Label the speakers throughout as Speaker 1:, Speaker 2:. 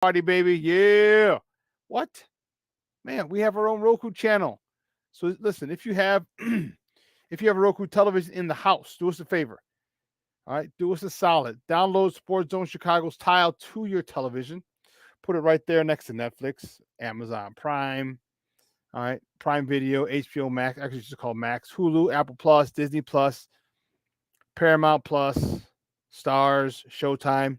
Speaker 1: party, baby. Yeah. What? Man, we have our own Roku channel. So listen, if you have if you have a Roku television in the house, do us a favor. All right, do us a solid. Download Sports Zone Chicago's tile to your television. Put it right there next to Netflix, Amazon Prime, all right, Prime Video, HBO Max, actually it's just called Max, Hulu, Apple Plus, Disney Plus, Paramount Plus, Stars, Showtime.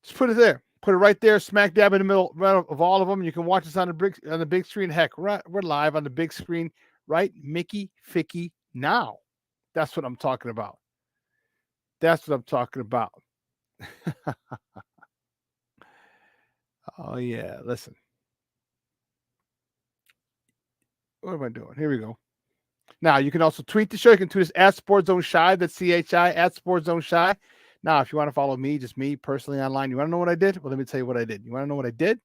Speaker 1: Just put it there. Put it right there, smack dab in the middle right of all of them. You can watch us on the big screen. Heck, we're live on the big screen, right? Mickey Ficky now. That's what I'm talking about. That's what I'm talking about. Oh yeah, listen. What am I doing? Here we go. Now you can also tweet the show. You can tweet us at Sports Zone Shy. That's CHI at Sports Zone Shy. Now, if you want to follow me, just me personally online, you want to know what I did? Well, let me tell you what I did. You want to know what I did?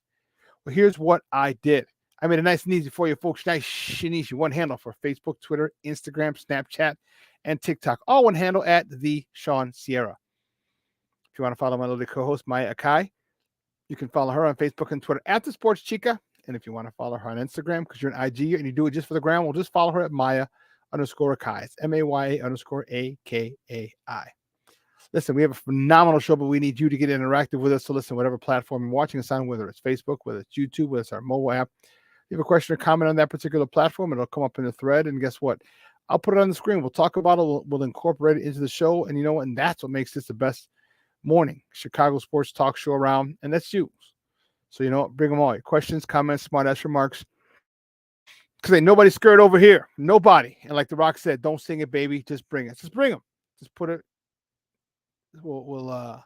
Speaker 1: Well, here's what I did. I made it nice and easy for you folks. Nice and easy. One handle for Facebook, Twitter, Instagram, Snapchat, and TikTok. All one handle at the Shawn Sierra. If you want to follow my lovely co-host, Maya Akai, you can follow her on Facebook and Twitter at the Sports Chica. And if you want to follow her on Instagram because you're an IG and you do it just for the gram, we'll just follow her at Maya_Akai. It's MAYA_AKAI. Listen, we have a phenomenal show, but we need you to get interactive with us. So listen, whatever platform you're watching us on, whether it's Facebook, whether it's YouTube, whether it's our mobile app, if you have a question or comment on that particular platform, it'll come up in the thread. And guess what? I'll put it on the screen. We'll talk about it. We'll incorporate it into the show. And you know what? And that's what makes this the best morning Chicago sports talk show around. And that's you. So, you know what? Bring them all. Your questions, comments, smart ass remarks. Because ain't nobody scared over here. Nobody. And like The Rock said, don't sing it, baby. Just bring it. Just bring them. Just put it. We'll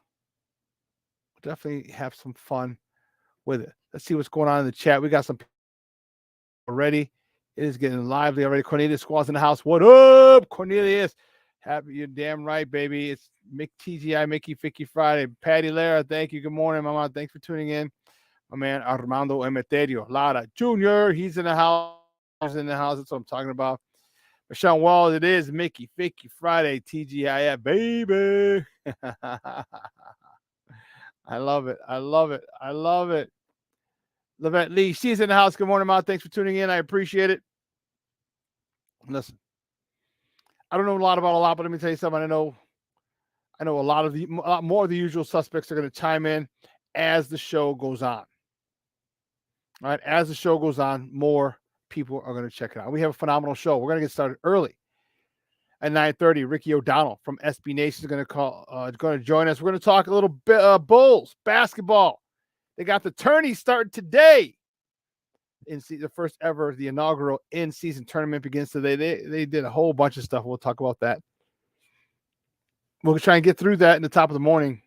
Speaker 1: definitely have some fun with it. Let's see what's going on in the chat. We got some people already. It is getting lively already. Cornelius Squaw's in the house. What up, Cornelius? Happy, you're damn right, baby. It's TGI Mickey Ficky Friday. Patty Lara, thank you. Good morning, Mama. Thanks for tuning in. My man Armando Emeterio Lara Jr. He's in the house. He's in the house. That's what I'm talking about. Shawn Walls, it is Mickey Ficky Friday, TGIF, baby. I love it. I love it. I love it. Levette Lee, she's in the house. Good morning, Ma. Thanks for tuning in. I appreciate it. Listen, I don't know a lot about a lot, but let me tell you something. I know a lot more of the usual suspects are going to chime in as the show goes on. All right, as the show goes on, more people are going to check it out. We have a phenomenal show. We're going to get started early at 9:30. Ricky O'Donnell from SB Nation is going to join us. We're going to talk a little bit Bulls basketball. They got the tourney starting today. The first ever, the inaugural in-season tournament begins today. They did a whole bunch of stuff. We'll talk about that. We'll try and get through that in the top of the morning.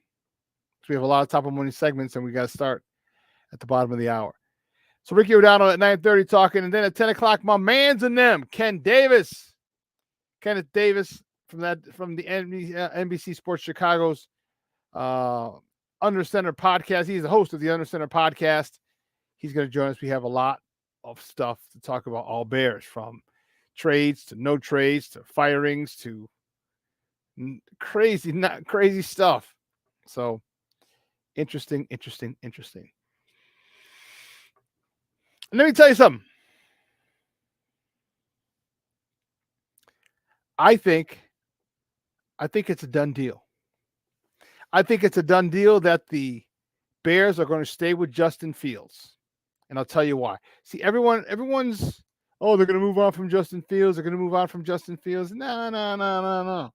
Speaker 1: We have a lot of top of the morning segments, and we got to start at the bottom of the hour. So Ricky O'Donnell at 9:30 talking, and then at 10 o'clock, my man's in them, Kenneth Davis from the NBC Sports Chicago's Under Center podcast. He's the host of the Under Center podcast. He's going to join us. We have a lot of stuff to talk about, all Bears, from trades to no trades to firings to crazy stuff. So interesting. And let me tell you something. I think it's a done deal. I think it's a done deal that the Bears are going to stay with Justin Fields. And I'll tell you why. See, everyone's, they're going to move on from Justin Fields. They're going to move on from Justin Fields. No.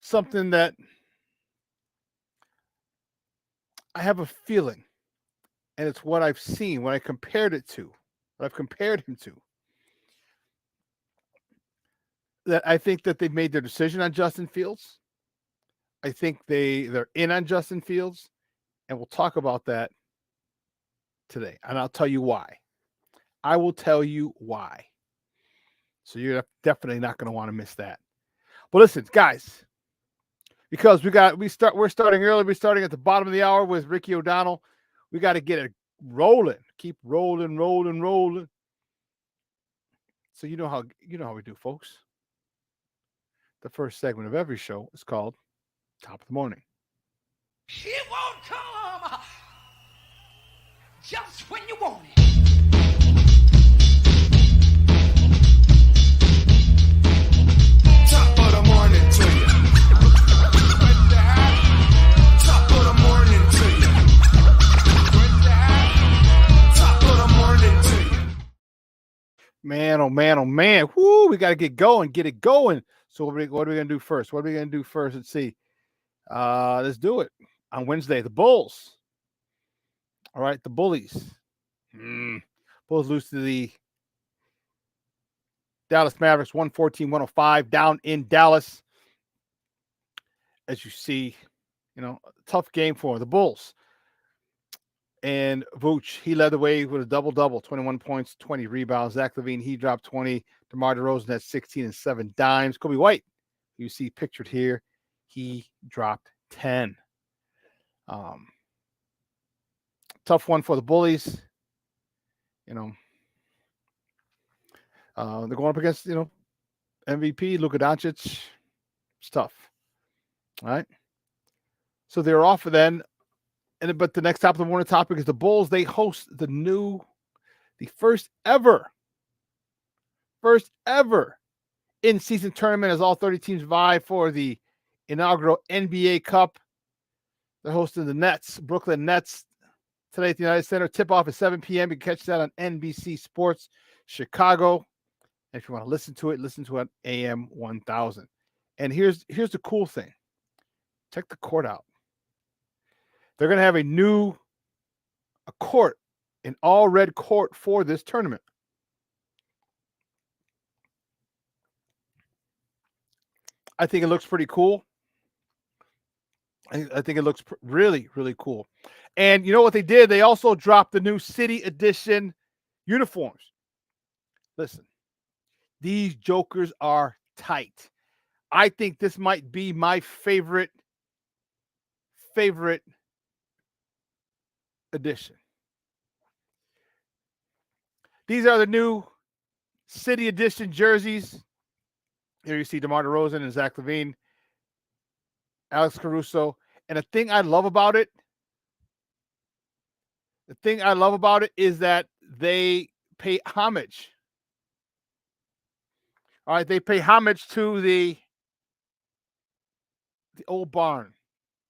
Speaker 1: Something that I have a feeling, and it's what I've seen, what I've compared him to, that I think that they've made their decision on Justin Fields. I think they're in on Justin Fields, and we'll talk about that today. And I'll tell you why. I will tell you why. So you're definitely not going to want to miss that. But listen, guys, because we're starting early. We're starting at the bottom of the hour with Ricky O'Donnell. We got to get it rolling. Keep rolling. So you know how we do, folks. the first segment of every show is called Top of the Morning.
Speaker 2: It won't come just when you want it.
Speaker 3: Top of the morning to you. Top of the morning to you. Top of the morning to you.
Speaker 1: Man, oh man, oh man. Woo, we got to get it going. So what are we going to do first? Let's see. Let's do it. On Wednesday, the Bulls. All right, the Bullies. Bulls lose to the Dallas Mavericks 114-105 down in Dallas. As you see, tough game for the Bulls. And Vooch, he led the way with a double-double, 21 points, 20 rebounds. Zach LaVine, he dropped 20. DeMar DeRozan had 16 and 7 dimes. Kobe White, you see pictured here, he dropped 10. Tough one for the Bullies. They're going up against, MVP, Luka Doncic. It's tough. All right. So they're off then. But the next top of the morning topic is the Bulls. They host the first ever in-season tournament as all 30 teams vie for the inaugural NBA Cup. They're hosting the Nets, Brooklyn Nets, today at the United Center. Tip-off at 7 p.m. You can catch that on NBC Sports Chicago. And if you want to listen to it on AM 1000. And here's the cool thing. Check the court out. They're going to have a court, an all-red court for this tournament. I think it looks pretty cool. I think it looks really, really cool. And you know what they did? They also dropped the new City Edition uniforms. Listen, these jokers are tight. I think this might be my favorite edition. These are the new City Edition jerseys. Here you see DeMar DeRozan and Zach LaVine, Alex Caruso. And the thing I love about it is that they pay homage. All right, they pay homage to the old barn,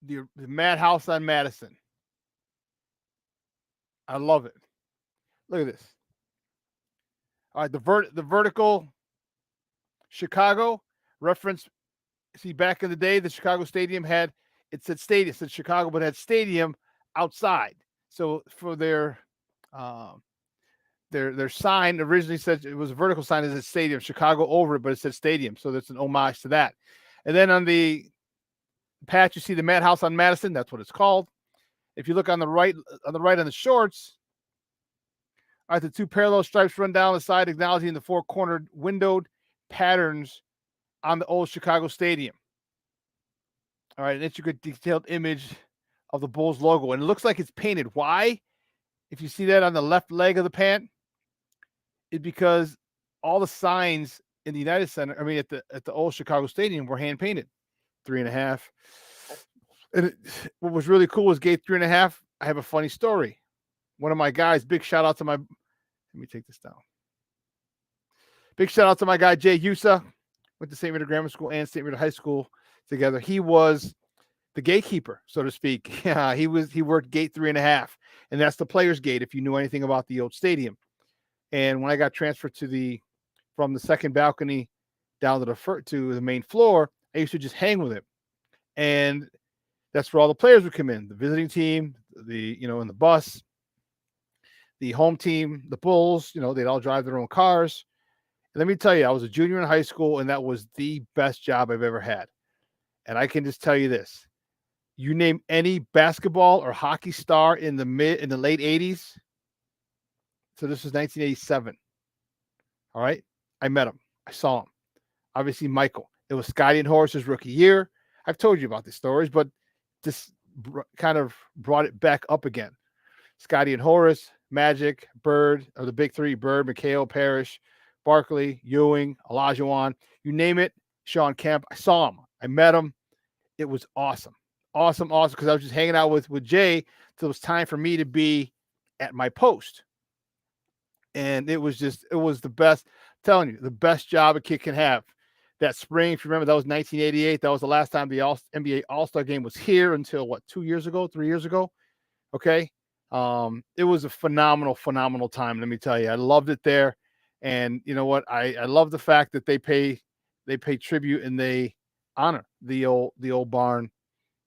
Speaker 1: the Madhouse on Madison. I love it. Look at this. All right, the vertical Chicago reference. See, back in the day, the Chicago Stadium said stadium, it said Chicago, but it had stadium outside. So for their sign originally said it was a vertical sign, it said stadium, Chicago over it, but it said stadium. So that's an homage to that. And then on the patch, you see the Madhouse on Madison. That's what it's called. If you look on the right on the shorts, all right, the two parallel stripes run down the side, acknowledging the four-cornered windowed patterns on the old Chicago Stadium. All right, an intricate, detailed image of the Bulls logo, and it looks like it's painted. Why? If you see that on the left leg of the pant, it's because all the signs in the United Center, at the old Chicago Stadium, were hand painted. 3.5. And what was really cool was gate 3.5. I have a funny story. One of my guys, big shout out to let me take this down. Big shout out to my guy, Jay Yusa. Went to St. Rita Grammar School and St. Rita High School together. He was the gatekeeper, so to speak. Yeah, he worked gate 3.5, and that's the players' gate if you knew anything about the old stadium. And when I got transferred from the second balcony down to the main floor, I used to just hang with him. And that's where all the players would come in. The visiting team, in the bus, the home team, the Bulls, they'd all drive their own cars. And let me tell you, I was a junior in high school, and that was the best job I've ever had. And I can just tell you this. You name any basketball or hockey star in the late 80s. So this was 1987. All right. I met him. I saw him. Obviously, Michael. It was Scotty and Horace's rookie year. I've told you about these stories, but this kind of brought it back up again. Scotty and Horace, Magic, Bird, or the big three, Bird, McHale, Parrish, Barkley, Ewing, Olajuwon, you name it, Shawn Kemp. I saw him. I met him. It was awesome. Awesome. Because I was just hanging out with Jay till it was time for me to be at my post. And it was the best. I'm telling you, the best job a kid can have. That spring, if you remember, that was 1988. That was the last time the NBA All-Star game was here until 2 years ago, 3 years ago. Okay. It was a phenomenal time. Let me tell you, I loved it there. And you know what? I love the fact that they pay tribute and they honor the old barn,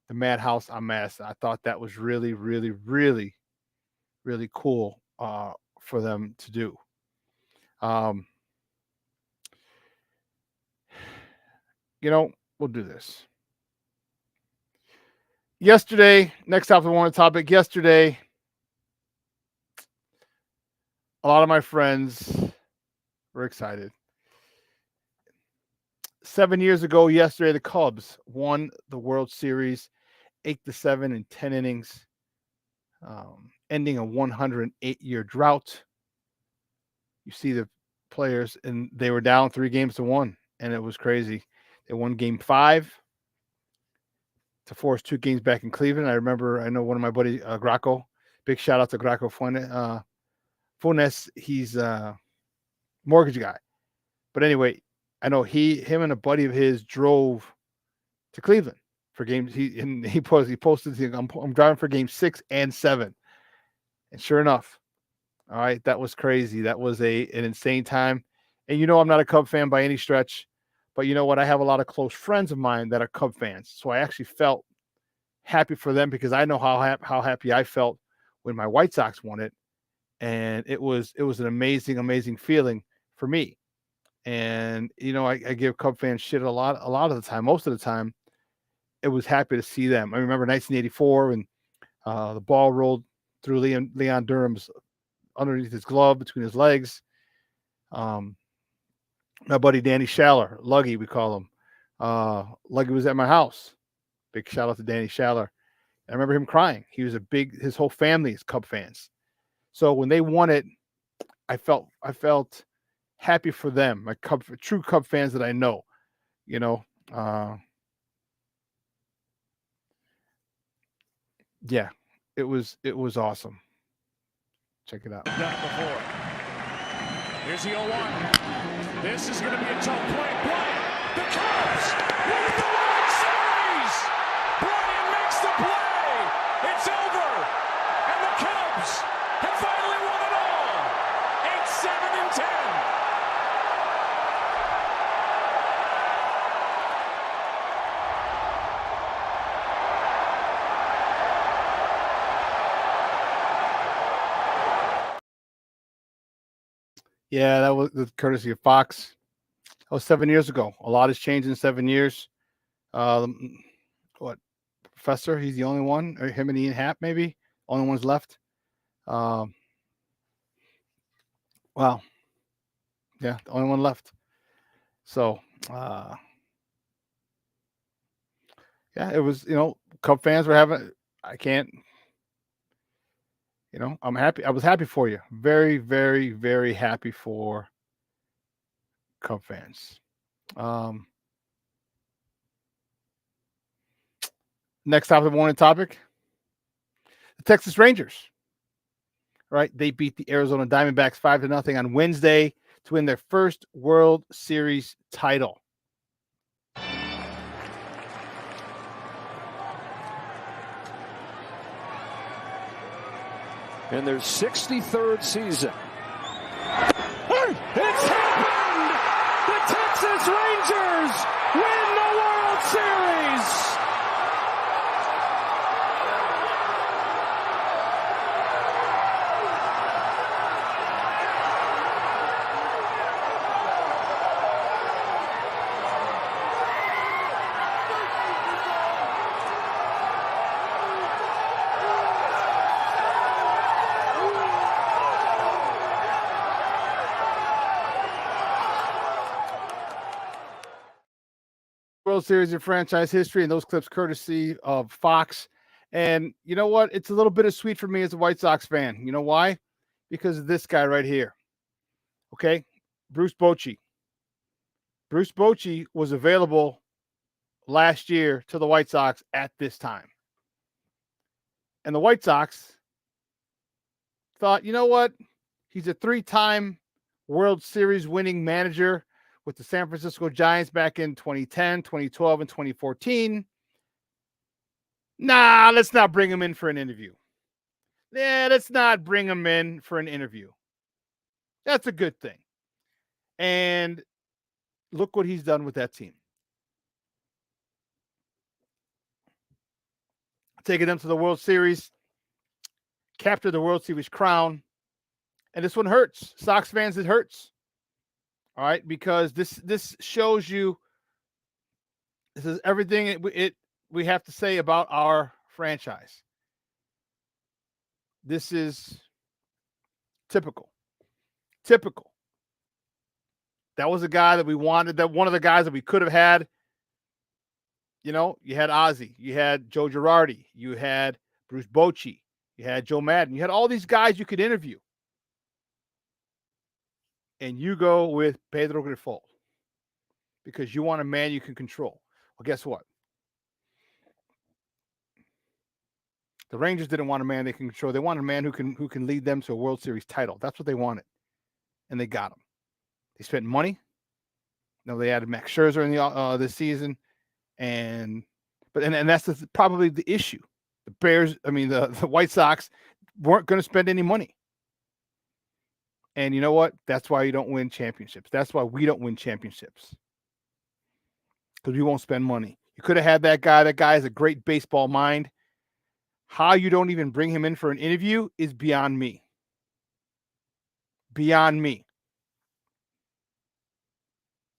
Speaker 1: the madhouse on Madison. I thought that was really, really, really, really cool for them to do. We'll do this. Yesterday, next topic. Yesterday, a lot of my friends were excited. 7 years ago, yesterday, the Cubs won the World Series, 8-7 in 10 innings, ending a 108-year drought. You see the players, and they were down 3-1, and it was crazy. They won Game 5 to force 2 games back in Cleveland. I know one of my buddies, Graco. Big shout out to Graco Funes. He's a mortgage guy. But anyway, I know him and a buddy of his drove to Cleveland for games. He posted, I'm driving for Game 6 and 7. And sure enough, all right, that was crazy. That was an insane time. And I'm not a Cub fan by any stretch. But you know what? I have a lot of close friends of mine that are Cub fans. So I actually felt happy for them because I know how happy I felt when my White Sox won it. And it was an amazing feeling for me. And, I give Cub fans shit a lot of the time. Most of the time, it was happy to see them. I remember 1984 when the ball rolled through Leon Durham's underneath his glove between his legs. My buddy Danny Schaller, Luggy, we call him. Luggy was at my house. Big shout out to Danny Schaller. I remember him crying. His whole family is Cub fans. So when they won it, I felt happy for them, my true Cub fans that I know. Yeah, it was awesome. Check it out.
Speaker 4: Done it before. Here's the 0-1. This is going to be a tough play. Bryant, the Cubs win the World Series. Bryant makes the play. It's over. And the Cubs have finally won it all. 8-7 and 10.
Speaker 1: Yeah, that was the courtesy of Fox. That was 7 years ago. A lot has changed in 7 years. Professor? He's the only one. Or him and Ian Happ, maybe. Only ones left. Wow. Yeah, the only one left. So, yeah, it was, Cub fans were having. I can't. I'm happy. I was happy for you. Very, very, very happy for Cub fans. Next topic. The Texas Rangers. Right? They beat the Arizona Diamondbacks 5-0 on Wednesday to win their first World Series title.
Speaker 4: In their 63rd season. It's happened! The Texas Rangers win the World Series!
Speaker 1: World Series in franchise history, and those clips courtesy of Fox. And you know what? It's a little bittersweet for me as a White Sox fan. You know why? Because of this guy right here. Okay? Bruce Bochy. Bruce Bochy was available last year to the White Sox at this time. And the White Sox thought, you know what? He's a 3-time World Series winning manager with the San Francisco Giants back in 2010, 2012, and 2014. Nah, let's not bring him in for an interview. Yeah, let's not bring him in for an interview. That's a good thing. And look what he's done with that team. Taking them to the World Series, captured the World Series crown. And this one hurts. Sox fans, it hurts. All right, because this shows you, this is everything we have to say about our franchise. This is typical. Typical. That was a guy that we wanted, that one of the guys that we could have had. You know, you had Ozzie, you had Joe Girardi, you had Bruce Bochy, you had Joe Madden, you had all these guys you could interview. And you go with Pedro Grifol because you want a man you can control. Well, guess what? The Rangers didn't want a man they can control. They wanted a man who can lead them to a World Series title. That's what they wanted, and they got him. They spent money. You know, they added Max Scherzer in the this season, and that's probably the issue. The Bears, the White Sox weren't going to spend any money. And you know what? That's why you don't win championships. That's why we don't win championships. Because we won't spend money. You could have had that guy. That guy has a great baseball mind. How you don't even bring him in for an interview is beyond me. Beyond me.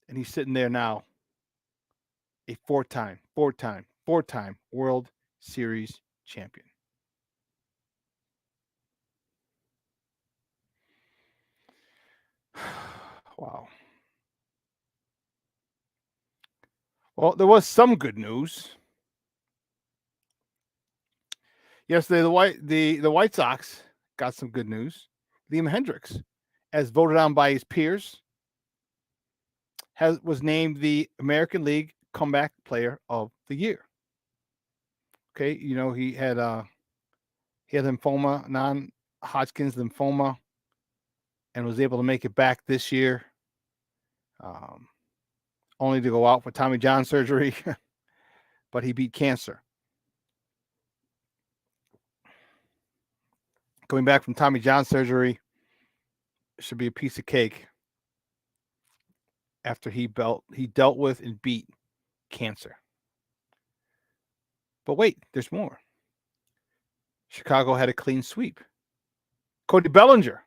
Speaker 1: And he's sitting there now, a four-time World Series champion. Wow. Well, there was some good news. Yesterday, the White Sox got some good news. Liam Hendriks, as voted on by his peers, was named the American League Comeback Player of the Year. Okay, you know, he had lymphoma, non-Hodgkin's lymphoma, and was able to make it back this year. Only to go out for Tommy John surgery, but he beat cancer. Going back from Tommy John surgery should be a piece of cake after he dealt with and beat cancer. But wait, there's more. Chicago had a clean sweep. Cody Bellinger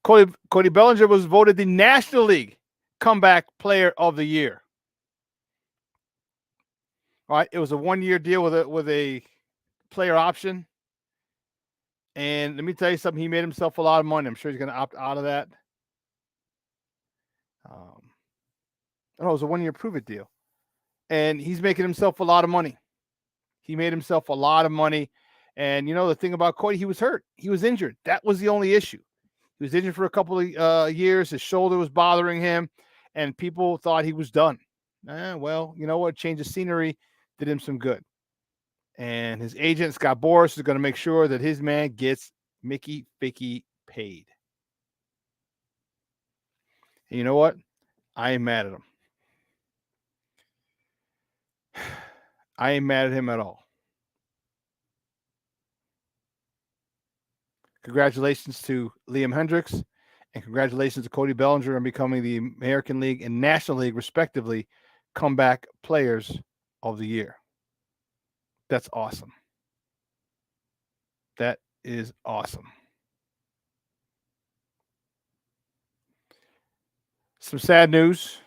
Speaker 1: was voted the National League Comeback Player of the Year. All right, it was a 1-year deal with a player option. And let me tell you something, he made himself a lot of money. I'm sure he's going to opt out of that. It was a 1-year prove-it deal. And he's making himself a lot of money. He made himself a lot of money. And, you know, the thing about Cody, he was hurt. He was injured. That was the only issue. He was injured for a couple of years. His shoulder was bothering him. And people thought he was done. Well, you know what? Change of scenery did him some good. And his agent, Scott Boras, is going to make sure that his man gets Mickey Ficky paid. And you know what? I ain't mad at him. I ain't mad at him at all. Congratulations to Liam Hendriks, and congratulations to Cody Bellinger on becoming the American League and National League, respectively, Comeback Players of the Year. That's awesome. That is awesome. Some sad news.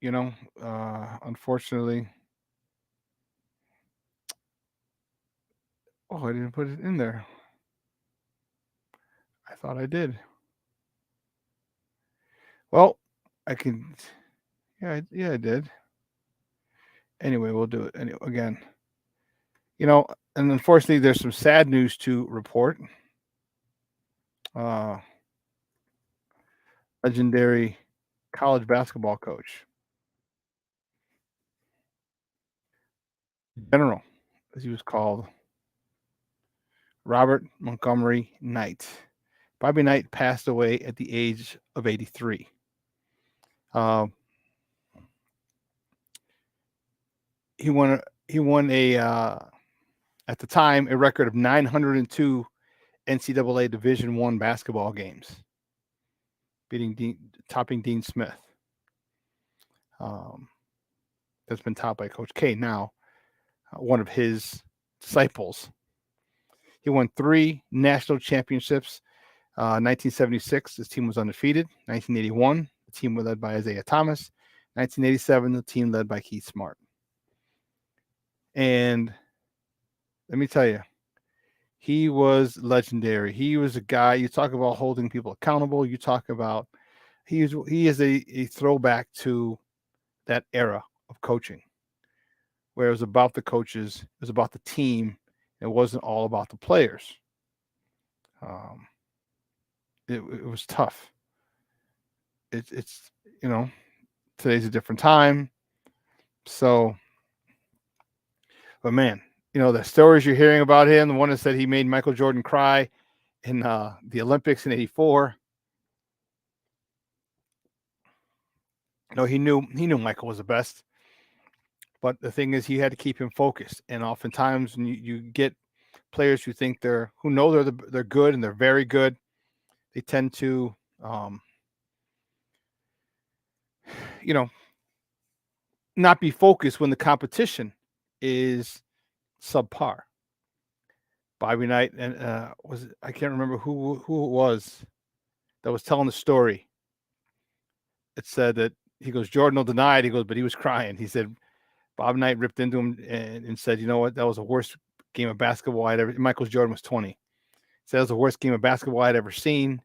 Speaker 1: You know, unfortunately. Oh, I didn't put it in there. I thought I did. Well, I can. Yeah, I did. Anyway, we'll do it again. You know, and unfortunately, there's some sad news to report. legendary college basketball coach. General, as he was called, Robert Montgomery Knight. Bobby Knight passed away at the age of 83. He won a at the time a record of 902 NCAA Division I basketball games, topping Dean Smith. That's been topped by Coach K now, one of his disciples. He won 3 national championships. 1976, his team was undefeated. 1981, the team was led by Isaiah Thomas. 1987, the team led by Keith Smart. And let me tell you, he was legendary. He was a guy, you talk about holding people accountable. You talk about, he is a throwback to that era of coaching, where it was about the coaches, it was about the team. It wasn't all about the players. It was tough. It's today's a different time. So, but man, the stories you're hearing about him, the one that said he made Michael Jordan cry in the Olympics in '84. He knew Michael was the best. But the thing is, he had to keep him focused. And oftentimes, when you get players who think they're good and they're very good, they tend to, not be focused when the competition is subpar. Bobby Knight and I can't remember who it was that was telling the story. It said that he goes, Jordan will deny it. He goes, but he was crying. He said, Bob Knight ripped into him and said, you know what? That was the worst game of basketball I'd ever. Michael Jordan was 20. He said, that was the worst game of basketball I'd ever seen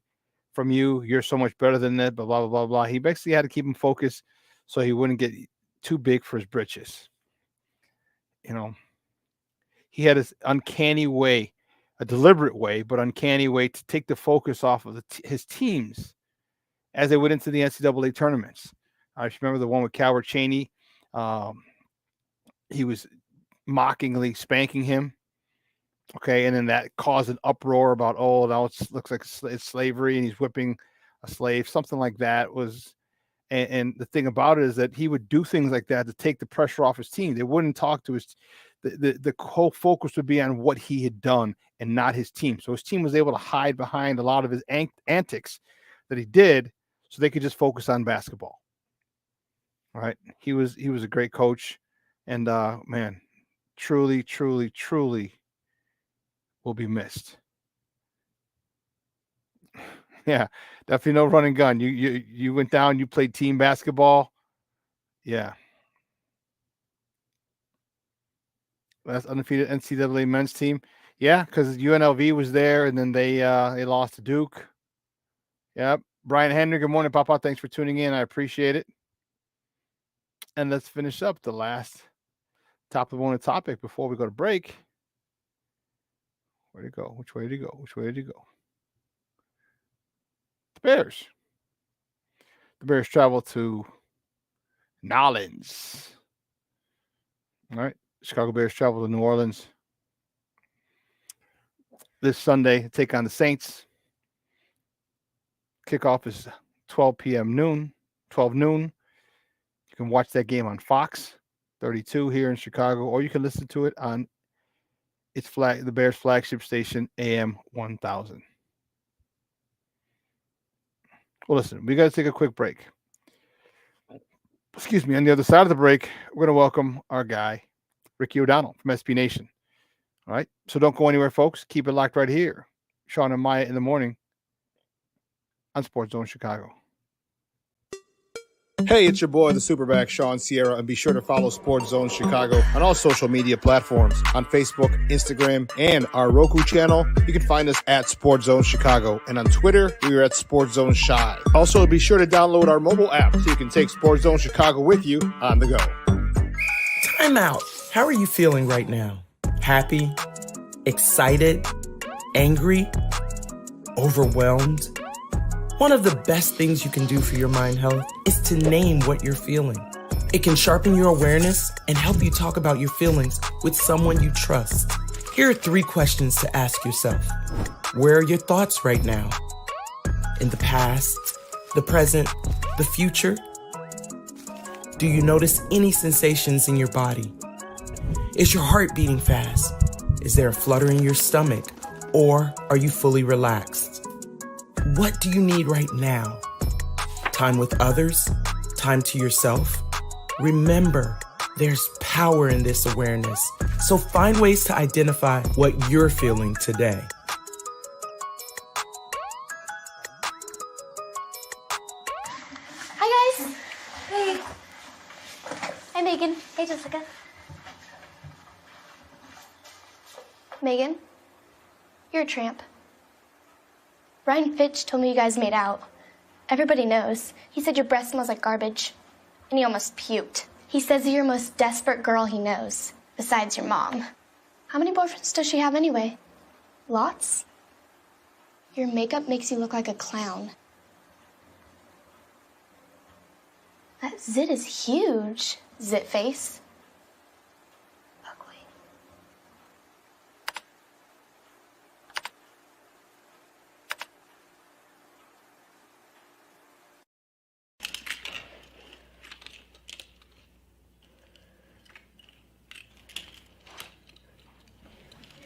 Speaker 1: from you. You're so much better than that, blah, blah, blah, blah. He basically had to keep him focused so he wouldn't get too big for his britches. He had this uncanny way, a deliberate way, but uncanny way to take the focus off of his teams as they went into the NCAA tournaments. I just remember the one with Calvert Chaney. He was mockingly spanking him. Okay, and then that caused an uproar about, now it looks like it's slavery and he's whipping a slave, something like that was. And the thing about it is that he would do things like that to take the pressure off his team. They wouldn't talk to the whole focus would be on what he had done and not his team. So his team was able to hide behind a lot of his antics that he did so they could just focus on basketball. All right. He was a great coach. And man, truly, truly, truly will be missed. Yeah, definitely no run and gun. You went down, you played team basketball. Yeah. That's undefeated NCAA men's team. Yeah, because UNLV was there and then they lost to Duke. Yep. Brian Henry, good morning, Papa. Thanks for tuning in. I appreciate it. And let's finish up the last top of the morning topic before we go to break. Where'd it go? Which way did it go? Which way did it go? The Bears. The Bears travel to Nolens. All right. Chicago Bears travel to New Orleans this Sunday to take on the Saints. Kickoff is 12 noon. You can watch that game on Fox 32 here in Chicago, or you can listen to it on the Bears flagship station, AM 1000. Well, listen, we got to take a quick break. Excuse me. On the other side of the break, we're going to welcome our guy, Ricky O'Donnell from SB Nation. All right. So don't go anywhere, folks. Keep it locked right here. Shawn and Maya in the morning on Sports Zone Chicago.
Speaker 5: Hey, it's your boy, the SuperBack, Shawn Sierra, and be sure to follow Sports Zone Chicago on all social media platforms, on Facebook, Instagram, and our Roku channel. You can find us at Sports Zone Chicago, and on Twitter, we are at Sports Zone Shy. Also, be sure to download our mobile app so you can take Sports Zone Chicago with you on the go.
Speaker 6: Time out. How are you feeling right now? Happy? Excited? Angry? Overwhelmed? One of the best things you can do for your mind health is to name what you're feeling. It can sharpen your awareness and help you talk about your feelings with someone you trust. Here are 3 questions to ask yourself. Where are your thoughts right now? In the past, the present, the future? Do you notice any sensations in your body? Is your heart beating fast? Is there a flutter in your stomach? Or are you fully relaxed? What do you need right now? Time with others? Time to yourself? Remember, there's power in this awareness. So find ways to identify what you're feeling today.
Speaker 7: Hi, guys. Hey. Hi, Megan. Hey, Jessica. Megan, you're a tramp. Brian Fitch told me you guys made out. Everybody knows. He said your breath smells like garbage. And he almost puked. He says you're the most desperate girl he knows, besides your mom. How many boyfriends does she have anyway? Lots? Your makeup makes you look like a clown. That zit is huge, zit face. Ugly.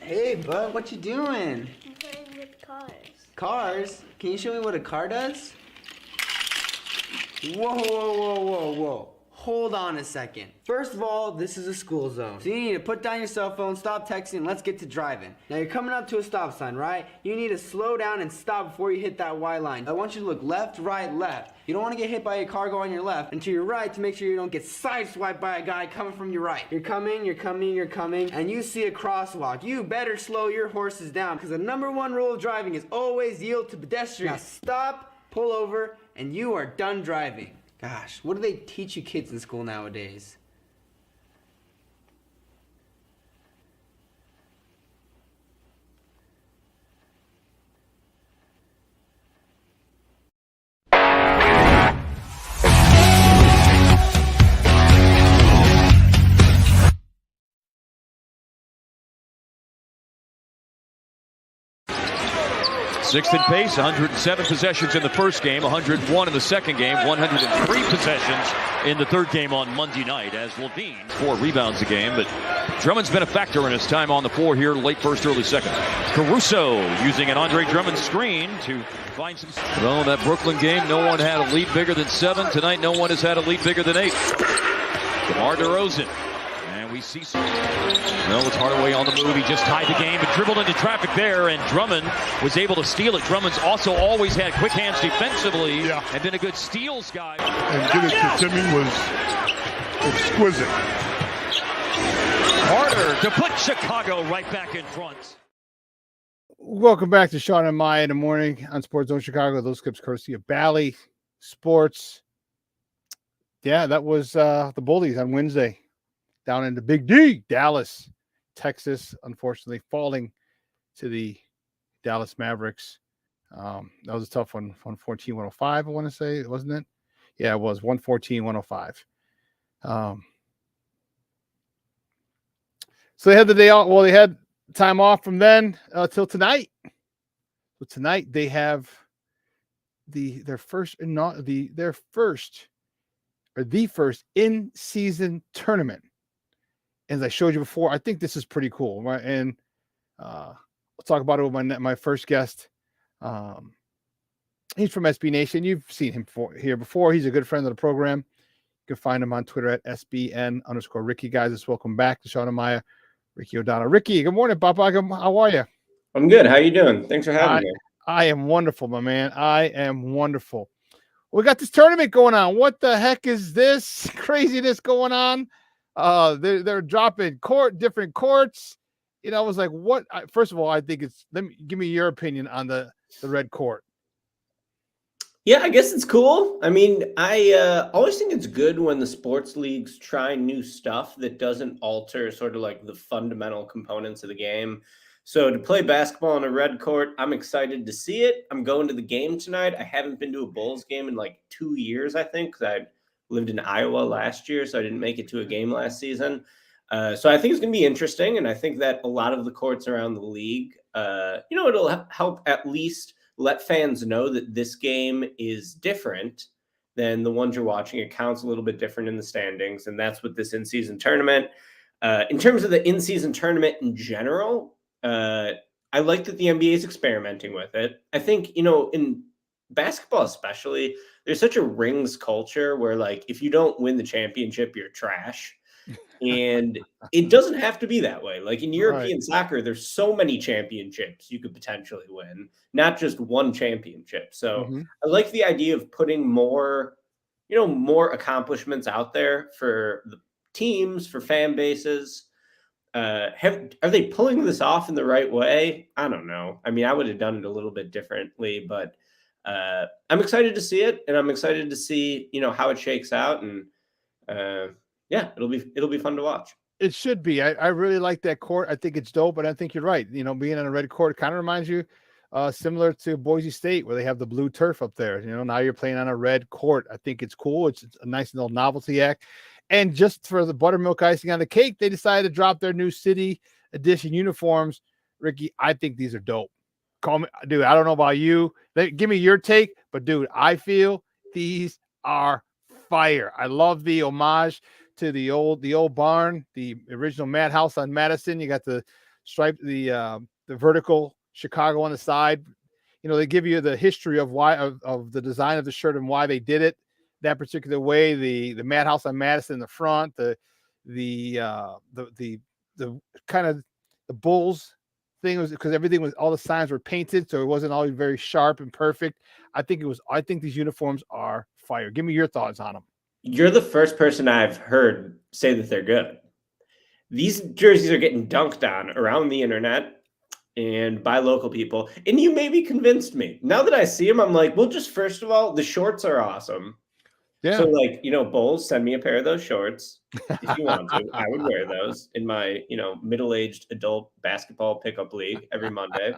Speaker 8: Hey, bud, what you doing?
Speaker 7: I'm playing with cars.
Speaker 8: Cars? Can you show me what a car does? Whoa, whoa, whoa, whoa, whoa. Hold on a second. First of all, this is a school zone. So you need to put down your cell phone, stop texting, and let's get to driving. Now you're coming up to a stop sign, right? You need to slow down and stop before you hit that Y line. I want you to look left, right, left. You don't want to get hit by a car going on your left, and to your right to make sure you don't get sideswiped by a guy coming from your right. You're coming, and you see a crosswalk. You better slow your horses down, because the #1 rule of driving is always yield to pedestrians. Now stop, pull over, and you are done driving. Gosh, what do they teach you kids in school nowadays?
Speaker 9: Sixth in pace, 107 possessions in the first game, 101 in the second game, 103 possessions in the third game on Monday night as Levine 4 rebounds a game. But Drummond's been a factor in his time on the floor here, late first, early second. Caruso using an Andre Drummond screen to find some. Well, that Brooklyn game, no one had a lead bigger than 7. Tonight, no one has had a lead bigger than 8. DeMar DeRozan. And we see some. Well, it's Hardaway on the move. He just tied the game and dribbled into traffic there, and Drummond was able to steal it. Drummond's also always had quick hands defensively and been a good steals guy.
Speaker 10: And get it to Timmy was exquisite.
Speaker 9: Harder to put Chicago right back in front.
Speaker 1: Welcome back to Shawn and Maya in the morning on Sports Zone Chicago. Those clips courtesy of Bally Sports. Yeah, that was the Bullies on Wednesday down in the Big D, Dallas, Texas, unfortunately falling to the Dallas Mavericks. That was a tough one, 114-105, I want to say, wasn't it? Yeah, it was 114-105. So they had the day off. Well, they had time off from then till tonight. So tonight they have the first in-season tournament. As I showed you before, I think this is pretty cool, right? And we'll talk about it with my first guest. He's from SB Nation. You've seen him here before. He's a good friend of the program. You can find him on Twitter at SBN_Ricky. Guys, let's welcome back to Shawn and Maya, Ricky O'Donnell. Ricky, good morning, Papa. How are you?
Speaker 11: I'm good. How you doing? Thanks for having me.
Speaker 1: I am wonderful, my man. I am wonderful. We got this tournament going on. What the heck is this craziness going on? They're dropping different courts. You know, I was like, what? First of all, I think give me your opinion on the red court.
Speaker 11: Yeah, I guess it's cool. I mean, I always think it's good when the sports leagues try new stuff that doesn't alter sort of like the fundamental components of the game. So to play basketball on a red court, I'm excited to see it. I'm going to the game tonight. I haven't been to a Bulls game in like 2 years, I think, because I lived in Iowa last year, so I didn't make it to a game last season. So I think it's going to be interesting, and I think that a lot of the courts around the league, it'll help at least let fans know that this game is different than the ones you're watching. It counts a little bit different in the standings, and that's what this in-season tournament. In terms of the in-season tournament in general, I like that the NBA is experimenting with it. I think, in basketball especially, there's such a rings culture where, like, if you don't win the championship, you're trash. And it doesn't have to be that way. Like in European soccer, there's so many championships you could potentially win, not just one championship. So I like the idea of putting more accomplishments out there for the teams, for fan bases. Are they pulling this off in the right way? I don't know. I mean, I would have done it a little bit differently, but I'm excited to see it, and I'm excited to see how it shakes out, and yeah, it'll be fun to watch.
Speaker 1: It should be. I really like that court. I think it's dope, but I think you're right. Being on a red court kind of reminds you similar to Boise State, where they have the blue turf up there. Now you're playing on a red court. I think it's cool. It's a nice little novelty act. And just for the buttermilk icing on the cake, they decided to drop their new city edition uniforms. Ricky, I think these are dope. Call me, dude. I don't know about you. Give me your take, but dude, I feel these are fire. I love the homage to the old barn, the original Madhouse on Madison. You got the stripe, the vertical Chicago on the side. They give you the history of why of the design of the shirt and why they did it that particular way. The Madhouse on Madison in the front, the kind of the Bulls thing was because all the signs were painted, so it wasn't always very sharp and perfect. I think these uniforms are fire. Give me your thoughts on them.
Speaker 11: You're the first person I've heard say that they're good. These jerseys are getting dunked on around the internet and by local people. And you maybe convinced me. Now that I see them, I'm like, well, just first of all, the shorts are awesome.
Speaker 1: Yeah.
Speaker 11: So, like, Bulls, send me a pair of those shorts if you want to. I would wear those in my, middle-aged adult basketball pickup league every Monday.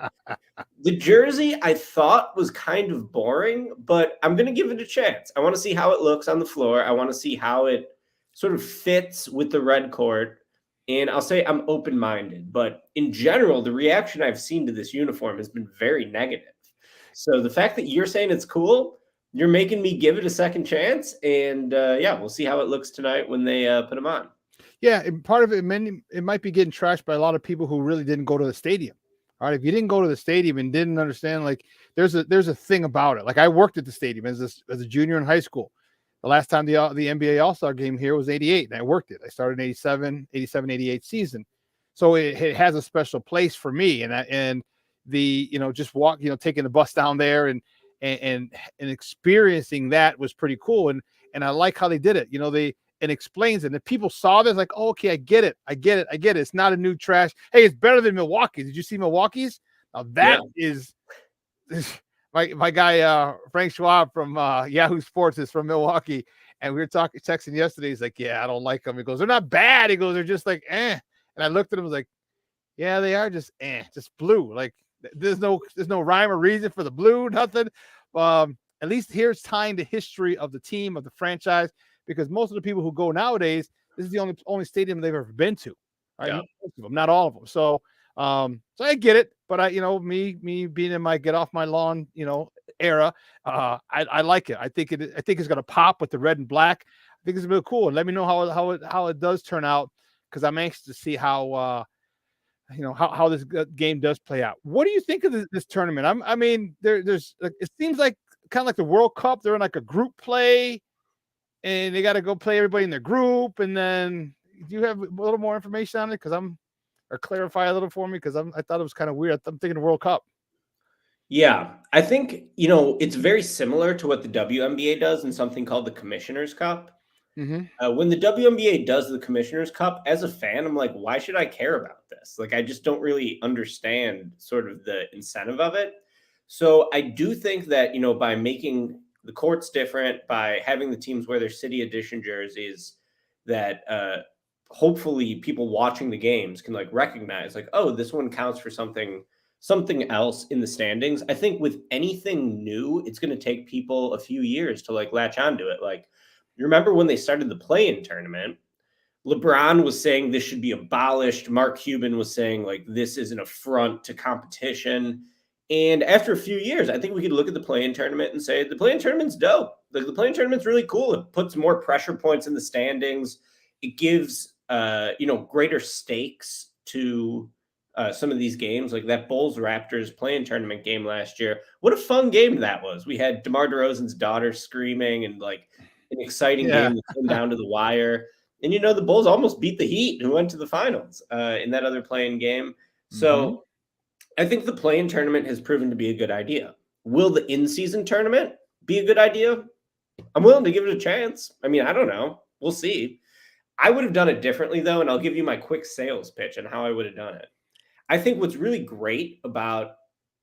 Speaker 11: The jersey I thought was kind of boring, but I'm going to give it a chance. I want to see how it looks on the floor. I want to see how it sort of fits with the red court. And I'll say I'm open-minded. But in general, the reaction I've seen to this uniform has been very negative. So the fact that you're saying it's cool, you're making me give it a second chance. And we'll see how it looks tonight when they put them on.
Speaker 1: Yeah, and part of it might be getting trashed by a lot of people who really didn't go to the stadium. All right, if you didn't go to the stadium and didn't understand, like there's a thing about it. Like I worked at the stadium as a junior in high school. The last time the NBA All-Star game here was 88, and I worked it. I started in 87, 88 season. So it has a special place for me. And just walk, taking the bus down there and experiencing that was pretty cool. And I like how they did it. And explains it. And if people saw this, like, oh, okay, I get it. It's not a new trash. Hey, it's better than Milwaukee's. Did you see Milwaukee's? Now that is my guy Frank Schwab from Yahoo Sports is from Milwaukee. And we were texting yesterday. He's like, yeah, I don't like them. He goes, they're not bad. He goes, they're just like, eh. And I looked at him, I was like, yeah, they are just just blue. Like there's no rhyme or reason for the blue, nothing. At least here's tying the history of the team, of the franchise. Because most of the people who go nowadays, this is the only stadium they've ever been to. Right?
Speaker 11: Yeah.
Speaker 1: Most of them, not all of them. So I get it, but me being in my get off my lawn, era, I like it. I think it's gonna pop with the red and black. I think it's really cool. And let me know how it does turn out, because I'm anxious to see how how this game does play out. What do you think of this tournament? I mean, there's it seems like kind of like the World Cup. They're in like a group play. And they got to go play everybody in their group. And then do you have a little more information on it? Or clarify a little for me? Because I thought it was kind of weird. I'm thinking World Cup.
Speaker 11: Yeah, I think, it's very similar to what the WNBA does in something called the Commissioner's Cup.
Speaker 1: Mm-hmm.
Speaker 11: When the WNBA does the Commissioner's Cup, as a fan, I'm like, why should I care about this? Like, I just don't really understand sort of the incentive of it. So I do think that, by making the court's different, by having the teams wear their city edition jerseys, that hopefully people watching the games can like recognize like, oh, this one counts for something else in the standings. I think with anything new, it's going to take people a few years to like latch onto it. Like, you remember when they started the play-in tournament, LeBron was saying this should be abolished. Mark Cuban was saying like this is an affront to competition. And after a few years, I think we could look at the play-in tournament and say the play-in tournament's dope. Like the play-in tournament's really cool. It puts more pressure points in the standings. It gives greater stakes to some of these games, like that Bulls Raptors play-in tournament game last year. What a fun game that was. We had DeMar DeRozan's daughter screaming and like an exciting game that came down to the wire. And the Bulls almost beat the Heat, who went to the finals in that other play-in game. So I think the play-in tournament has proven to be a good idea. Will the in-season tournament be a good idea? I'm willing to give it a chance. I mean, I don't know. We'll see. I would have done it differently, though, and I'll give you my quick sales pitch on how I would have done it. I think what's really great about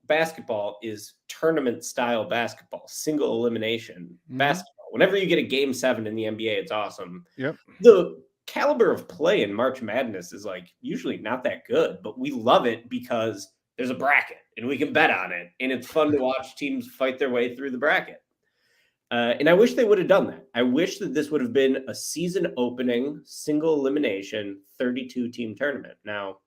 Speaker 11: basketball is tournament-style basketball, single elimination basketball. Whenever you get a Game 7 in the NBA, it's awesome.
Speaker 1: Yep.
Speaker 11: The caliber of play in March Madness is like usually not that good, but we love it because there's a bracket and we can bet on it, and it's fun to watch teams fight their way through the bracket. And I wish they would have done that. I wish that this would have been a season opening, single elimination, 32-team tournament. Now,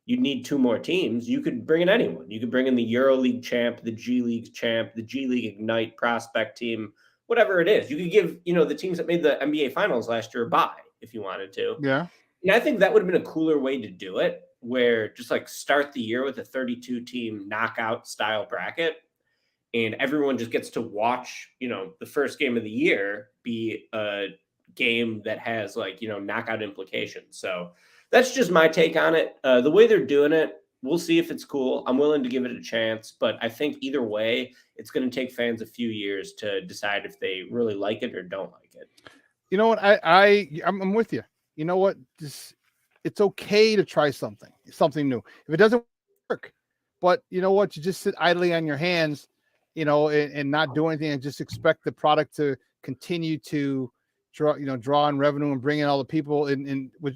Speaker 11: you'd need 2 more teams. You could bring in anyone. You could bring in the EuroLeague champ, the G League champ, the G League Ignite prospect team, whatever it is. You could give, the teams that made the NBA finals last year a bye if you wanted to.
Speaker 1: Yeah.
Speaker 11: And I think that would have been a cooler way to do it, where just like start the year with a 32-team knockout style bracket, and everyone just gets to watch, the first game of the year be a game that has like, knockout implications. So that's just my take on it. The way they're doing it, we'll see if it's cool. I'm willing to give it a chance, but I think either way, it's going to take fans a few years to decide if they really like it or don't like it.
Speaker 1: You know what? I'm with you. You know what? It's okay to try something new. If it doesn't work, but you know what? You just sit idly on your hands, and not do anything and just expect the product to continue to draw in revenue and bring in all the people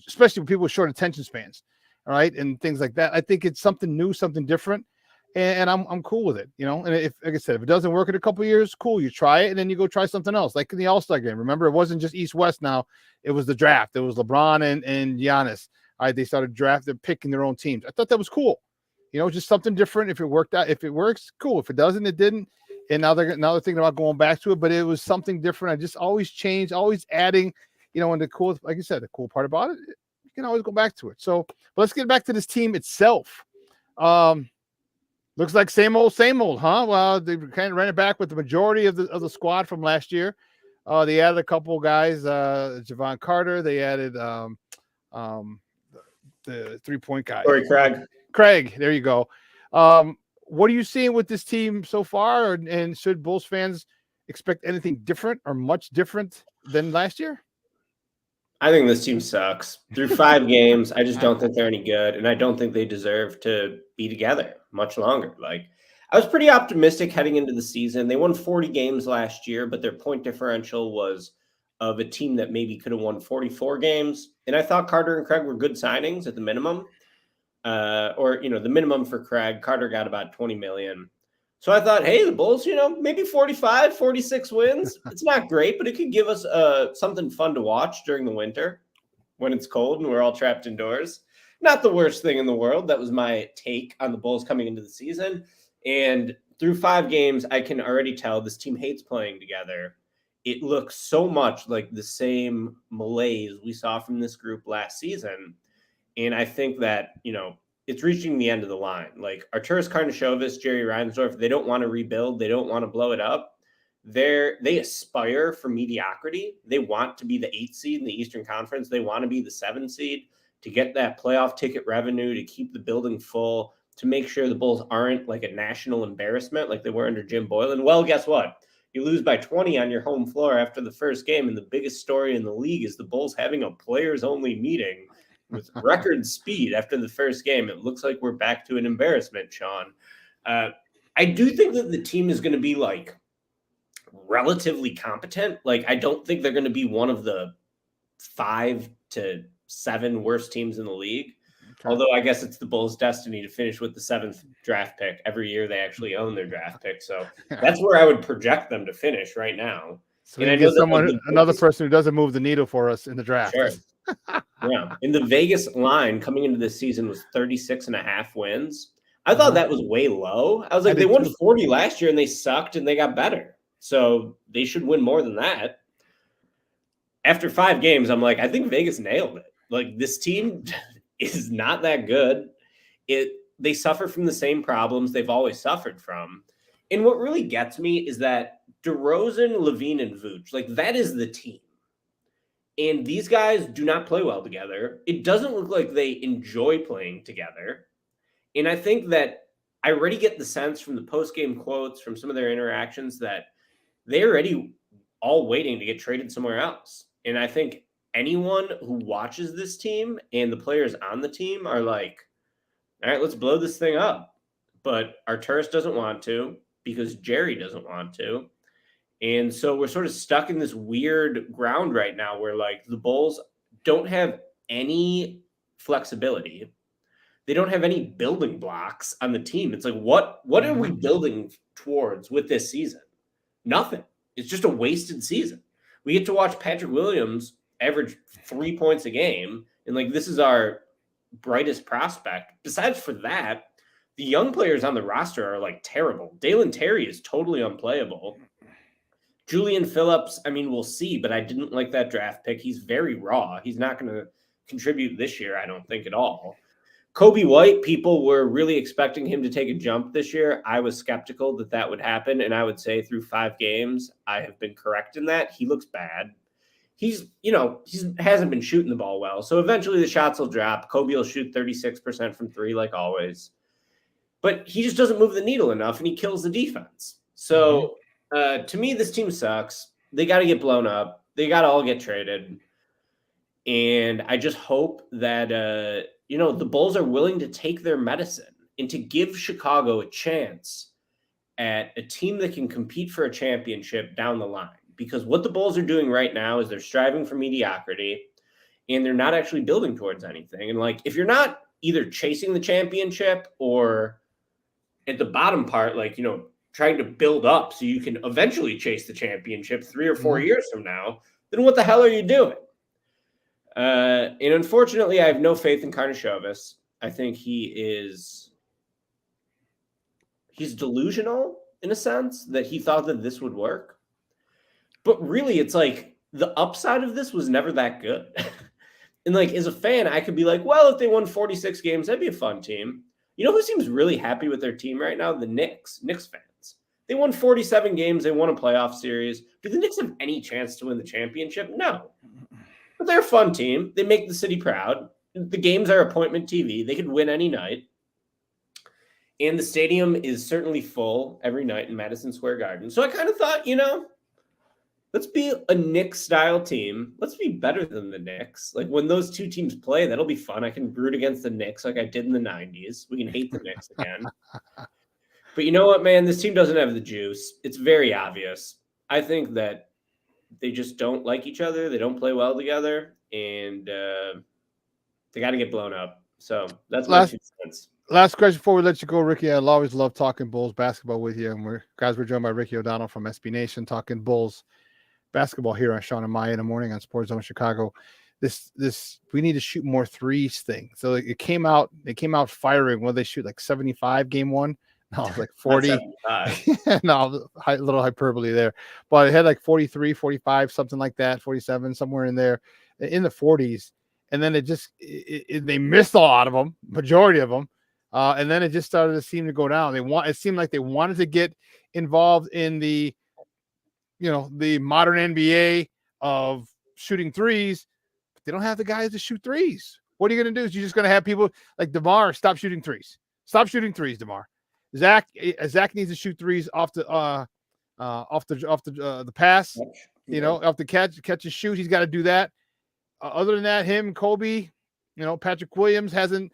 Speaker 1: especially with people with short attention spans. All right. And things like that. I think it's something new, something different. And I'm cool with it, And if, like I said, if it doesn't work in a couple of years, cool. You try it and then you go try something else. Like in the All-Star game. Remember, it wasn't just East-West now. It was the draft. It was LeBron and Giannis. All right. They started drafting, picking their own teams. I thought that was cool. Just something different. If it worked out, if it works, cool. If it doesn't, it didn't. And now they're thinking about going back to it, but it was something different. I just always change, always adding, and the cool, like you said, the cool part about it, you can always go back to it. So but let's get back to this team itself. Looks like same old, huh? Well, they kind of ran it back with the majority of the squad from last year. They added a couple of guys, Javon Carter. They added the 3-point guy. Craig, there you go. What are you seeing with this team so far? And should Bulls fans expect anything different or much different than last year?
Speaker 11: I think this team sucks. Through 5 games, I just don't think they're any good, and I don't think they deserve to be together much longer. Like, I was pretty optimistic heading into the season. They won 40 games last year, but their point differential was of a team that maybe could have won 44 games. And I thought Carter and Craig were good signings at the minimum. The minimum for Craig. Carter got about $20 million. So I thought, hey, the Bulls, maybe 45, 46 wins. It's not great, but it could give us something fun to watch during the winter when it's cold and we're all trapped indoors. Not the worst thing in the world. That was my take on the Bulls coming into the season. And through 5 games, I can already tell this team hates playing together. It looks so much like the same malaise we saw from this group last season. And I think that, it's reaching the end of the line. Like Arturas Karnisovas, Jerry Reinsdorf, they don't want to rebuild. They don't want to blow it up. They aspire for mediocrity. They want to be the 8th seed in the Eastern Conference. They want to be the 7th seed to get that playoff ticket revenue, to keep the building full, to make sure the Bulls aren't like a national embarrassment like they were under Jim Boylan. Well, guess what? You lose by 20 on your home floor after the first game, and the biggest story in the league is the Bulls having a players-only meeting with record speed after the first game. It looks like we're back to an embarrassment, Shawn. I do think that the team is going to be like relatively competent. Like, I don't think they're going to be one of the 5 to 7 worst teams in the league.
Speaker 1: Okay.
Speaker 11: Although I guess it's the Bulls' destiny to finish with the 7th draft pick. Every year they actually own their draft pick. So that's where I would project them to finish right now.
Speaker 1: So we can get another person who doesn't move the needle for us in the draft.
Speaker 11: Sure. Yeah. And the Vegas line coming into this season was 36.5 wins. I thought that was way low. I was like, they won 40 last year and they sucked and they got better. So they should win more than that. After 5 games, I'm like, I think Vegas nailed it. Like, this team is not that good. They suffer from the same problems they've always suffered from. And what really gets me is that DeRozan, Levine, and Vooch, like, that is the team. And these guys do not play well together. It doesn't look like they enjoy playing together. And I think that I already get the sense from the post-game quotes, from some of their interactions, that they're already all waiting to get traded somewhere else. And I think anyone who watches this team and the players on the team are like, all right, let's blow this thing up. But Arturis doesn't want to because Jerry doesn't want to. And so we're sort of stuck in this weird ground right now where, like, the Bulls don't have any flexibility. They don't have any building blocks on the team. It's like, what are we building towards with this season? Nothing. It's just a wasted season. We get to watch Patrick Williams average 3 points a game, and, like, this is our brightest prospect. Besides for that, the young players on the roster are, like, terrible. Dalen Terry is totally unplayable. Julian Phillips, I mean, we'll see, but I didn't like that draft pick. He's very raw. He's not going to contribute this year, I don't think, at all. Kobe White, people were really expecting him to take a jump this year. I was skeptical that that would happen, and I would say through 5 games, I have been correct in that. He looks bad. He hasn't been shooting the ball well, so eventually the shots will drop. Kobe will shoot 36% from 3 like always. But he just doesn't move the needle enough, and he kills the defense. So to me, this team sucks. They got to get blown up. They got to all get traded. And I just hope that, the Bulls are willing to take their medicine and to give Chicago a chance at a team that can compete for a championship down the line. Because what the Bulls are doing right now is they're striving for mediocrity and they're not actually building towards anything. And, like, if you're not either chasing the championship or at the bottom part, like, trying to build up so you can eventually chase the championship 3 or 4 years from now, then what the hell are you doing? And unfortunately, I have no faith in Karnisovas. I think he's delusional in a sense that he thought that this would work. But really, it's like the upside of this was never that good. And, like, as a fan, I could be like, well, if they won 46 games, that'd be a fun team. You know who seems really happy with their team right now? The Knicks fans. They won 47 games. They won a playoff series. Do the Knicks have any chance to win the championship? No. But they're a fun team. They make the city proud. The games are appointment TV. They could win any night. And the stadium is certainly full every night in Madison Square Garden. So I kind of thought, let's be a Knicks-style team. Let's be better than the Knicks. Like, when those two teams play, that'll be fun. I can root against the Knicks like I did in the 90s. We can hate the Knicks again. But you know what, man? This team doesn't have the juice. It's very obvious. I think that they just don't like each other. They don't play well together. And they got to get blown up. So that's my 2 cents.
Speaker 1: Last question before we let you go, Ricky. I always love talking Bulls basketball with you. And we're joined by Ricky O'Donnell from SB Nation talking Bulls basketball here on Shawn and Maya in the morning on Sports Zone Chicago. This we need to shoot more threes thing. So they came out firing. Well, they shoot like 75 game 1. No, it was like 40. No, a little hyperbole there. But it had like 43, 45, something like that, 47, somewhere in there, in the 40s. And then they missed a lot of them, majority of them. And then it just started to seem to go down. It seemed like they wanted to get involved in the modern NBA of shooting threes, but they don't have the guys to shoot threes. What are you going to do? Is you're just going to have people like DeMar stop shooting threes. Stop shooting threes, DeMar. Zach needs to shoot threes off the pass, off the catch and shoot. He's got to do that. Other than that, him, Kobe, Patrick Williams hasn't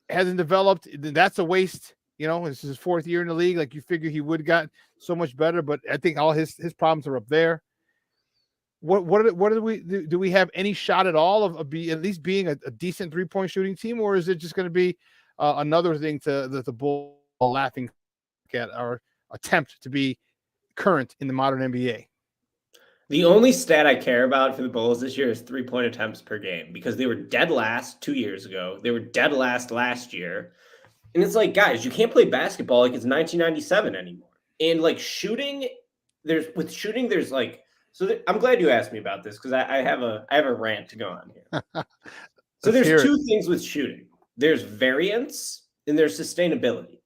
Speaker 1: developed. That's a waste. This is his 4th year in the league. Like, you figure he would have got so much better, but I think all his problems are up there. what do we do? We have any shot at all of at least being a decent 3-point shooting team, or is it just going to be another thing that the Bulls are laughing at our attempt to be current in the modern NBA?
Speaker 11: The only stat I care about for the Bulls this year is 3-point attempts per game, because they were dead last 2 years ago. They were dead last year. And it's like, guys, you can't play basketball like it's 1997 anymore. And like shooting, there's like, I'm glad you asked me about this, because I have a rant to go on here. So there's two things with shooting. There's variance and there's sustainability.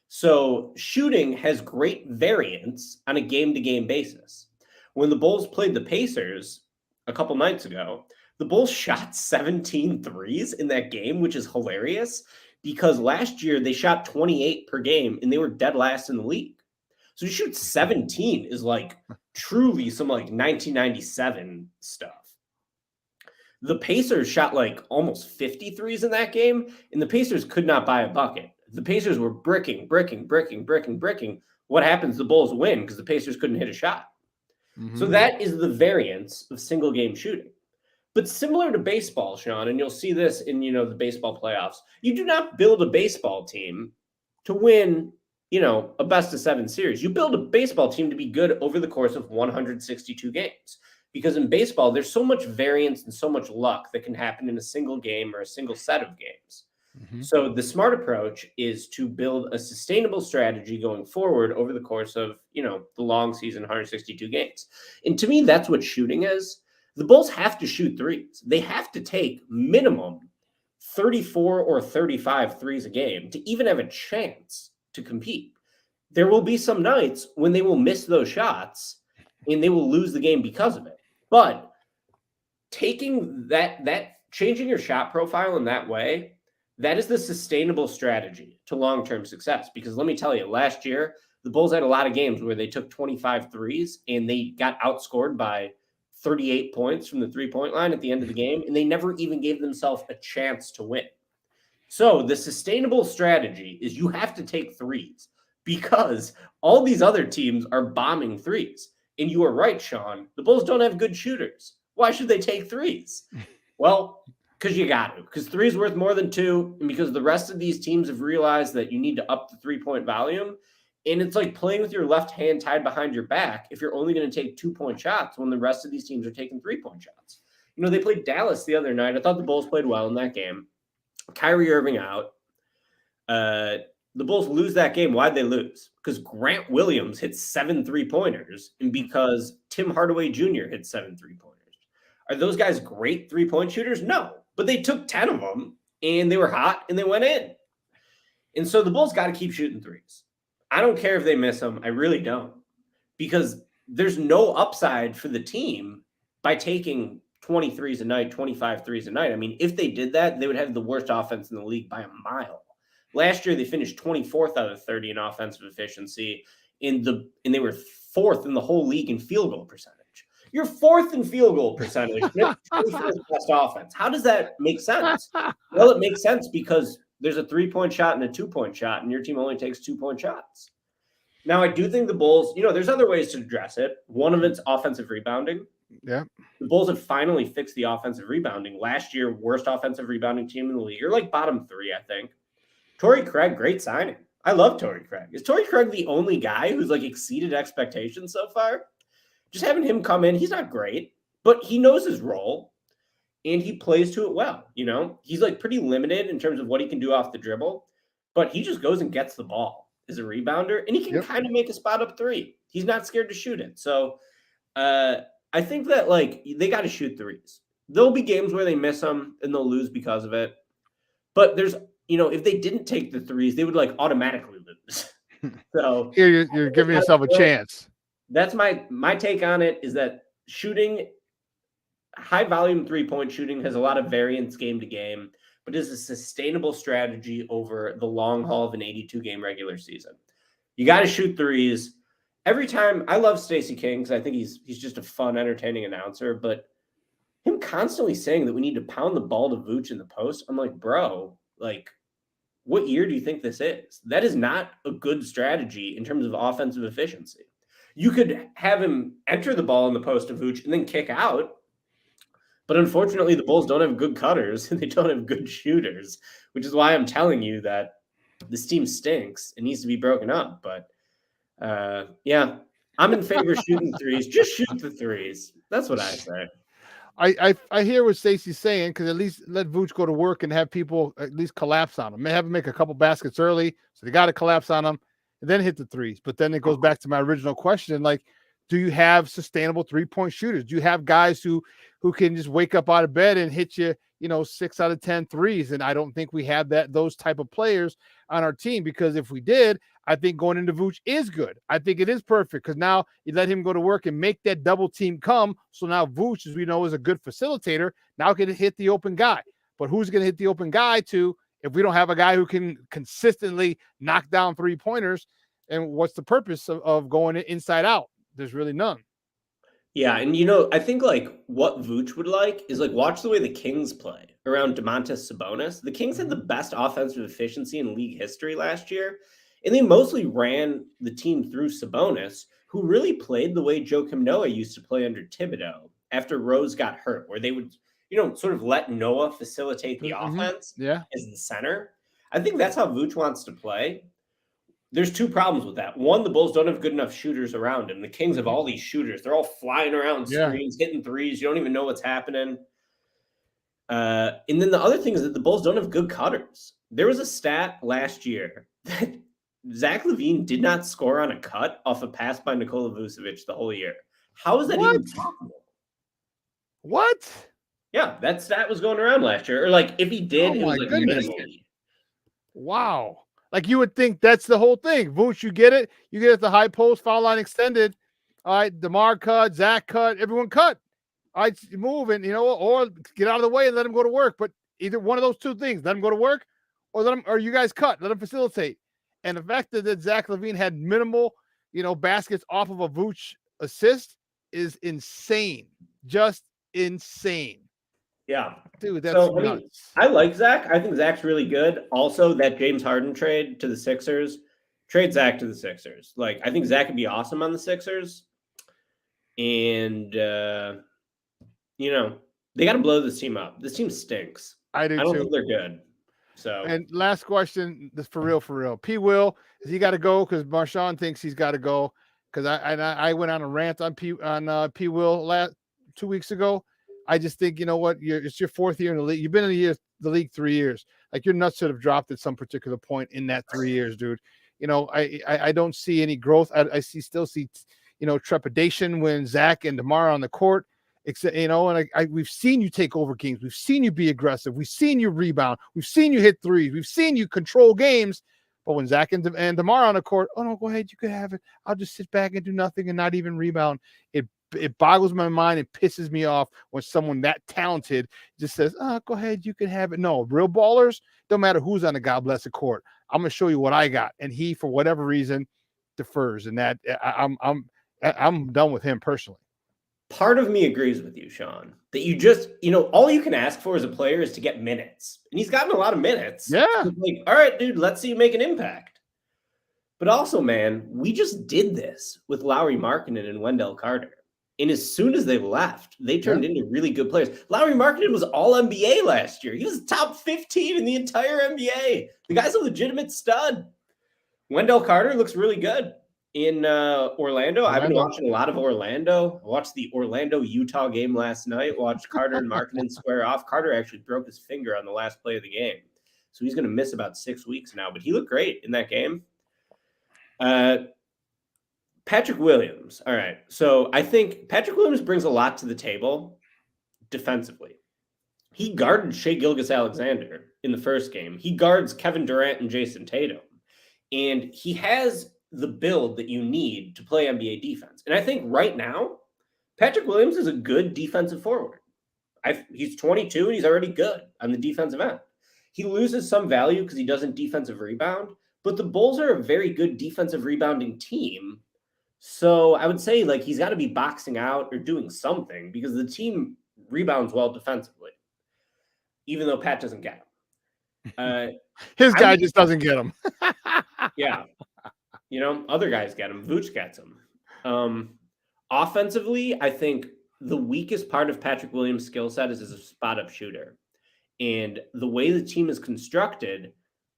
Speaker 11: So shooting has great variance on a game-to-game basis. When the Bulls played the Pacers a couple nights ago, the Bulls shot 17 threes in that game, which is hilarious, because last year they shot 28 per game and they were dead last in the league. So you shoot 17 is like truly some like 1997 stuff. The Pacers shot like almost 50 threes in that game, and the Pacers could not buy a bucket. The Pacers were bricking. What happens? The Bulls win because the Pacers couldn't hit a shot. Mm-hmm. So that is the variance of single game shooting. But similar to baseball, Shawn, and you'll see this in, the baseball playoffs, you do not build a baseball team to win, a best of 7 series. You build a baseball team to be good over the course of 162 games. Because in baseball, there's so much variance and so much luck that can happen in a single game or a single set of games. Mm-hmm. So the smart approach is to build a sustainable strategy going forward over the course of, the long season, 162 games. And to me, that's what shooting is. The Bulls have to shoot threes. They have to take minimum 34 or 35 threes a game to even have a chance to compete. There will be some nights when they will miss those shots and they will lose the game because of it. But taking changing your shot profile in that way, that is the sustainable strategy to long-term success. Because let me tell you, last year, the Bulls had a lot of games where they took 25 threes and they got outscored by 38 points from the 3-point line at the end of the game, and they never even gave themselves a chance to win. So the sustainable strategy is you have to take threes, because all these other teams are bombing threes. And you are right, Shawn. The Bulls don't have good shooters. Why should they take threes? Well, because you got to. Because 3 is worth more than 2, and because the rest of these teams have realized that you need to up the 3-point volume. And it's like playing with your left hand tied behind your back if you're only going to take 2-point shots when the rest of these teams are taking 3-point shots. They played Dallas the other night. I thought the Bulls played well in that game. Kyrie Irving out. The Bulls lose that game. Why'd they lose? Because Grant Williams hit 7 3-pointers and because Tim Hardaway Jr. hit 7 3-pointers. Are those guys great 3-point shooters? No, but they took 10 of them and they were hot and they went in. And so the Bulls got to keep shooting threes. I don't care if they miss them. I really don't, because there's no upside for the team by taking 20 threes a night, 25 threes a night. I mean, if they did that, they would have the worst offense in the league by a mile. Last year, they finished 24th out of 30 in offensive efficiency, and they were 4th in the whole league in field goal percentage. You're 4th in field goal percentage. You're 24th best offense. How does that make sense? Well, it makes sense because there's a 3-point shot and a 2-point shot, and your team only takes 2-point shots. Now, I do think the Bulls, there's other ways to address it. One of it's offensive rebounding.
Speaker 1: Yeah.
Speaker 11: The Bulls have finally fixed the offensive rebounding. Last year, worst offensive rebounding team in the league. You're like bottom 3, I think. Torrey Craig, great signing. I love Torrey Craig. Is Torrey Craig the only guy who's like exceeded expectations so far? Just having him come in, he's not great, but he knows his role. And he plays to it well, He's like pretty limited in terms of what he can do off the dribble, but he just goes and gets the ball as a rebounder, and he can kind of make a spot up 3. He's not scared to shoot it. So I think that they got to shoot threes. There'll be games where they miss them and they'll lose because of it. But there's, if they didn't take the threes, they would automatically lose. So
Speaker 1: you're giving yourself a chance.
Speaker 11: That's my take on it, is that shooting, high volume 3-point shooting has a lot of variance game to game, but is a sustainable strategy over the long haul of an 82-game regular season. You got to shoot threes. Every time, I love Stacey King because I think he's just a fun, entertaining announcer, but him constantly saying that we need to pound the ball to Vooch in the post, I'm like, bro, what year do you think this is? That is not a good strategy in terms of offensive efficiency. You could have him enter the ball in the post of Vooch and then kick out. But unfortunately, the Bulls don't have good cutters and they don't have good shooters, which is why I'm telling you that this team stinks. It needs to be broken up. But yeah, I'm in favor of shooting threes. Just shoot the threes. That's what I say.
Speaker 1: I hear what Stacey's saying, because at least let Vooch go to work and have people at least collapse on him. May have him make a couple baskets early, so they got to collapse on him and then hit the threes. But then it goes back to my original question, like, do you have sustainable 3-point shooters? Do you have guys who can just wake up out of bed and hit you, 6 out of 10 threes? And I don't think we have those type of players on our team, because if we did, I think going into Vooch is good. I think it is perfect, because now you let him go to work and make that double team come. So now Vooch, as we know, is a good facilitator. Now can hit the open guy. But who's going to hit the open guy to if we don't have a guy who can consistently knock down 3-pointers? And what's the purpose of going inside out? There's really none.
Speaker 11: Yeah, and I think like what Vooch would like is like watch the way the Kings play around Domantas Sabonis. The Kings had the best offensive efficiency in league history last year, and they mostly ran the team through Sabonis, who really played the way Joakim Noah used to play under Thibodeau after Rose got hurt, where they would, sort of let Noah facilitate the offense as the center. I think that's how Vooch wants to play. There's two problems with that. One, the Bulls don't have good enough shooters around him. The Kings have all these shooters. They're all flying around screens, hitting threes. You don't even know what's happening. And then the other thing is that the Bulls don't have good cutters. There was a stat last year that Zach LaVine did not score on a cut off a pass by Nikola Vucevic the whole year. How is that even possible?
Speaker 1: What?
Speaker 11: Yeah, that stat was going around last year. Or like if he did, it was like minimally.
Speaker 1: Wow. Like you would think that's the whole thing. Vooch, you get it. You get it at the high post, foul line extended. All right, DeMar cut, Zach cut, everyone cut. All right, move and or get out of the way and let him go to work. But either one of those two things, let him go to work, or you guys cut, let him facilitate. And the fact that Zach LaVine had minimal, baskets off of a Vooch assist is insane. Just insane.
Speaker 11: Yeah.
Speaker 1: Dude, that's
Speaker 11: nuts. I like Zach. I think Zach's really good. Also, that James Harden trade to the Sixers, trade Zach to the Sixers. Like, I think Zach would be awesome on the Sixers. And, they got to blow this team up. This team stinks.
Speaker 1: I don't
Speaker 11: think they're good. So,
Speaker 1: and last question, this for real. P. Will, is he got to go? Because Marshawn thinks he's got to go. Because I went on a rant on P. Will 2 weeks ago. I just think, it's your fourth year in the league. You've been in the league 3 years. Like, your nuts should have dropped at some particular point in that 3 years, dude. I don't see any growth. I still see trepidation when Zach and DeMar on the court. Except, and we've seen you take over games. We've seen you be aggressive. We've seen you rebound. We've seen you hit threes. We've seen you control games. But when Zach and DeMar on the court, oh no, go ahead, you can have it. I'll just sit back and do nothing and not even rebound. It boggles my mind. It pisses me off when someone that talented just says, go ahead, you can have it. No, real ballers, don't matter who's on the God bless the court. I'm going to show you what I got. And he, for whatever reason, defers. And that I'm done with him personally.
Speaker 11: Part of me agrees with you, Shawn, that you just, all you can ask for as a player is to get minutes. And he's gotten a lot of minutes.
Speaker 1: Yeah.
Speaker 11: So like, all right, dude, let's see you make an impact. But also, man, we just did this with Lauri Markkanen and Wendell Carter. And as soon as they left, they turned into really good players. Lauri Markkanen was all NBA last year. He was top 15 in the entire NBA. The guy's a legitimate stud. Wendell Carter looks really good in Orlando. I've been watching a lot of Orlando. I watched the Orlando-Utah game last night. Watched Carter and Markkanen square off. Carter actually broke his finger on the last play of the game. So he's going to miss about 6 weeks now. But he looked great in that game. Patrick Williams. All right. So I think Patrick Williams brings a lot to the table defensively. He guarded Shai Gilgeous-Alexander in the first game. He guards Kevin Durant and Jason Tatum. And he has the build that you need to play NBA defense. And I think right now, Patrick Williams is a good defensive forward. He's 22 and he's already good on the defensive end. He loses some value because he doesn't defensive rebound, but the Bulls are a very good defensive rebounding team. So I would say like he's got to be boxing out or doing something because the team rebounds well defensively, even though Pat doesn't get him.
Speaker 1: His guy just doesn't get him.
Speaker 11: Yeah. Other guys get him. Vooch gets him. Offensively, I think the weakest part of Patrick Williams' skill set is as a spot-up shooter. And the way the team is constructed,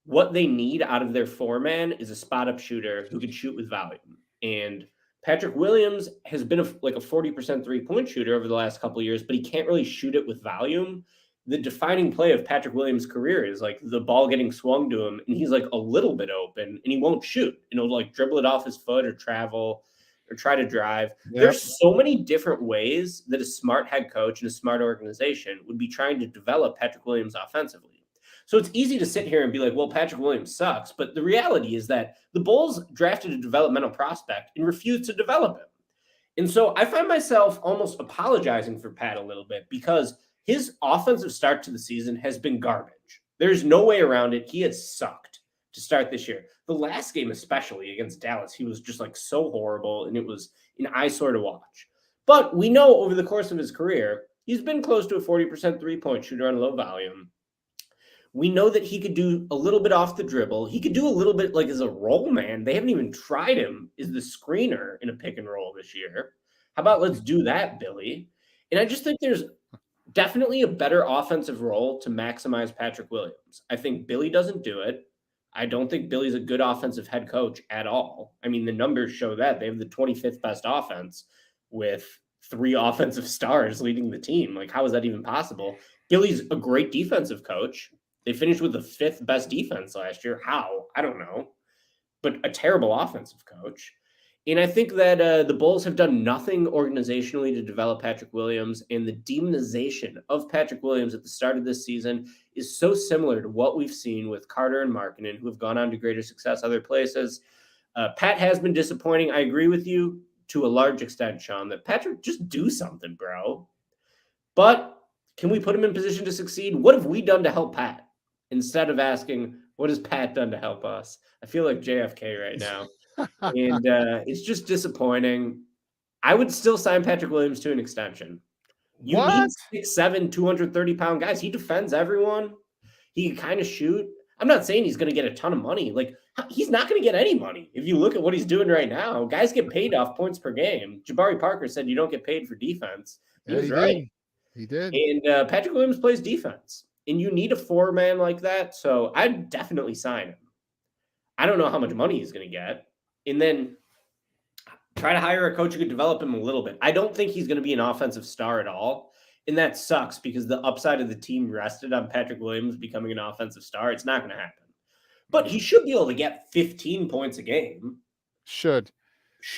Speaker 11: what they need out of their four-man is a spot-up shooter who can shoot with volume. And Patrick Williams has been like a 40% three-point shooter over the last couple of years, but he can't really shoot it with volume. The defining play of Patrick Williams' career is like the ball getting swung to him, and he's like a little bit open, and he won't shoot. And he'll like dribble it off his foot or travel or try to drive.
Speaker 1: Yep.
Speaker 11: There's so many different ways that a smart head coach and a smart organization would be trying to develop Patrick Williams offensively. So it's easy to sit here and be like, well, Patrick Williams sucks. But the reality is that the Bulls drafted a developmental prospect and refused to develop him. And so I find myself almost apologizing for Pat a little bit because his offensive start to the season has been garbage. There's no way around it. He has sucked to start this year. The last game, especially against Dallas, he was just like so horrible, and it was an eyesore to watch. But we know over the course of his career, he's been close to a 40% three-point shooter on low volume. We know that he could do a little bit off the dribble. He could do a little bit like as a roll man. They haven't even tried him as the screener in a pick and roll this year. How about let's do that, Billy? And I just think there's definitely a better offensive role to maximize Patrick Williams. I think Billy doesn't do it. I don't think Billy's a good offensive head coach at all. I mean, the numbers show that. They have the 25th best offense with 3 offensive stars leading the team. Like, how is that even possible? Billy's a great defensive coach. They finished with the 5th best defense last year. How? I don't know. But a terrible offensive coach. And I think that the Bulls have done nothing organizationally to develop Patrick Williams, and the demonization of Patrick Williams at the start of this season is so similar to what we've seen with Carter and Markkanen, who have gone on to greater success other places. Pat has been disappointing. I agree with you to a large extent, Shawn, that Patrick, just do something, bro. But can we put him in position to succeed? What have we done to help Pat? Instead of asking, what has Pat done to help us? I feel like JFK right now. And it's just disappointing. I would still sign Patrick Williams to an extension. You need 6'7", 230-pound guys. He defends everyone. He can kind of shoot. I'm not saying he's going to get a ton of money. Like, he's not going to get any money. If you look at what he's doing right now, guys get paid off points per game. Jabari Parker said you don't get paid for defense. He was right.
Speaker 1: He did.
Speaker 11: And Patrick Williams plays defense. And you need a four-man like that. So I'd definitely sign him. I don't know how much money he's going to get. And then try to hire a coach who could develop him a little bit. I don't think he's going to be an offensive star at all. And that sucks because the upside of the team rested on Patrick Williams becoming an offensive star. It's not going to happen. But he should be able to get 15 points a game.
Speaker 1: Should.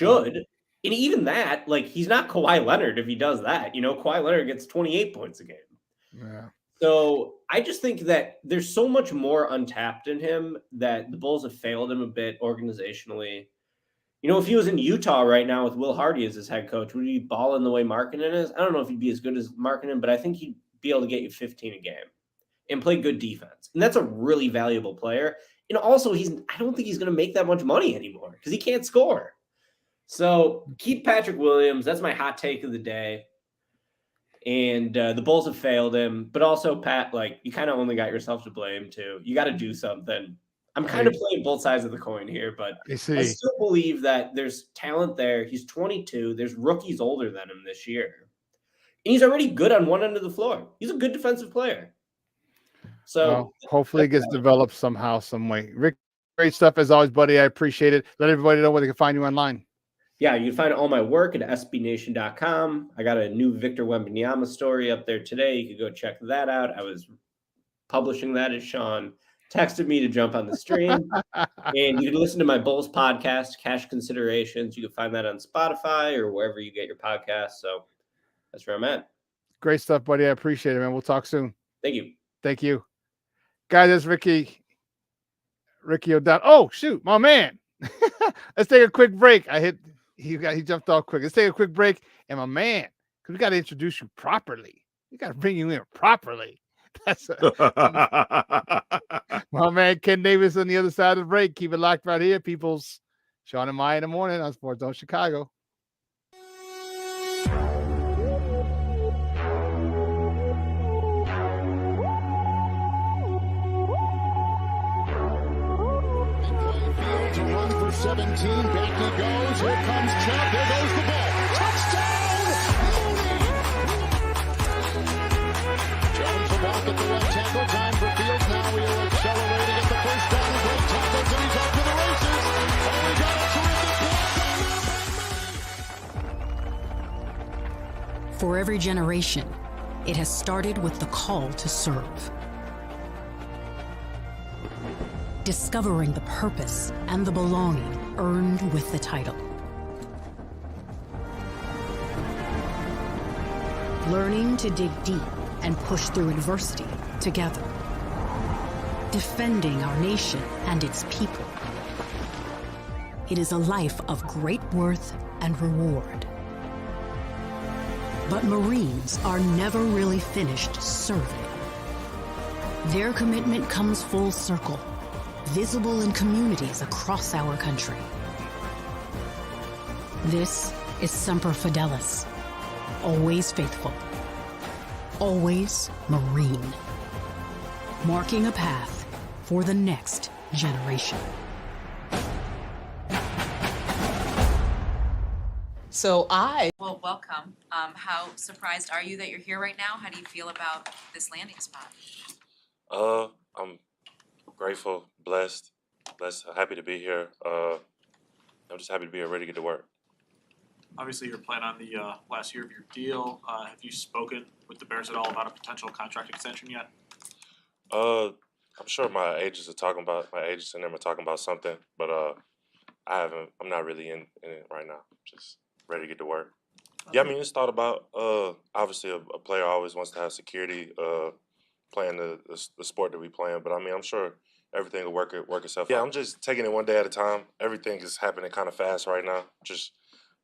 Speaker 11: And even that, like, he's not Kawhi Leonard if he does that. You know, Kawhi Leonard gets 28 points a game.
Speaker 1: Yeah.
Speaker 11: So I just think that there's so much more untapped in him that the Bulls have failed him a bit organizationally. You know, if he was in Utah right now with Will Hardy as his head coach, would he be balling the way Markkanen is? I don't know if he'd be as good as Markkanen, but I think he'd be able to get you 15 a game and play good defense. And that's a really valuable player. And also, I don't think he's going to make that much money anymore because he can't score. So keep Patrick Williams. That's my hot take of the day. And the Bulls have failed him. But also, Pat, like, you kind of only got yourself to blame, too. You got to do something. I'm kind of playing both sides of the coin here, but I still believe that there's talent there. He's 22. There's rookies older than him this year. And he's already good on one end of the floor. He's a good defensive player. So
Speaker 1: hopefully it gets developed somehow, some way. Rick, great stuff as always, buddy. I appreciate it. Let everybody know where they can find you online.
Speaker 11: Yeah, you can find all my work at sbnation.com. I got a new Victor Wembanyama story up there today. You can go check that out. I was publishing that as Shawn texted me to jump on the stream. And you can listen to my Bulls podcast, Cash Considerations. You can find that on Spotify or wherever you get your podcasts. So that's where I'm at. Great stuff, buddy. I appreciate it, man. We'll talk soon. Thank you. Thank you. Guys, that's Ricky O'Donnell. Oh, shoot, my man. Let's take a quick break. He jumped off quick. Let's take a quick break. And my man, because we got to introduce you properly. We got to bring you in properly. That's my man Ken Davis on the other side of the break. Keep it locked right here, peoples. Shawn and Maya in the morning on Sports Zone Chicago.
Speaker 4: 17. Back he goes. Here comes Chubb. There goes the ball. Touchdown! Mooney! Jones will walk at the right tackle. Time for Fields. Now he'll accelerate to get the first down. Great tackles, and he's off to the races. Oh, he got a terrific block.
Speaker 12: For every generation, it has started with the call to serve. Discovering the purpose and the belonging earned with the title. Learning to dig deep and push through adversity together. Defending our nation and its people. It is a life of great worth and reward. But Marines are never really finished serving. Their commitment comes full circle, visible in communities across our country. This is Semper Fidelis, always faithful, always Marine, marking a path for the next generation.
Speaker 13: Well, welcome. How surprised are you that you're here right now? How do you feel about this landing spot?
Speaker 14: I'm grateful, blessed, happy to be here. I'm just happy to be here, ready to get to work.
Speaker 15: Obviously, you're playing on the last year of your deal. Have you spoken with the Bears at all about a potential contract extension yet?
Speaker 14: I'm sure my agents in them are talking about something, but I haven't. I'm not really in it right now. Just ready to get to work. Yeah, I mean, it's thought about. Obviously, a player always wants to have security playing the sport that we playing, but I mean, I'm sure everything will work itself out. Yeah, I'm just taking it one day at a time. Everything is happening kind of fast right now. Just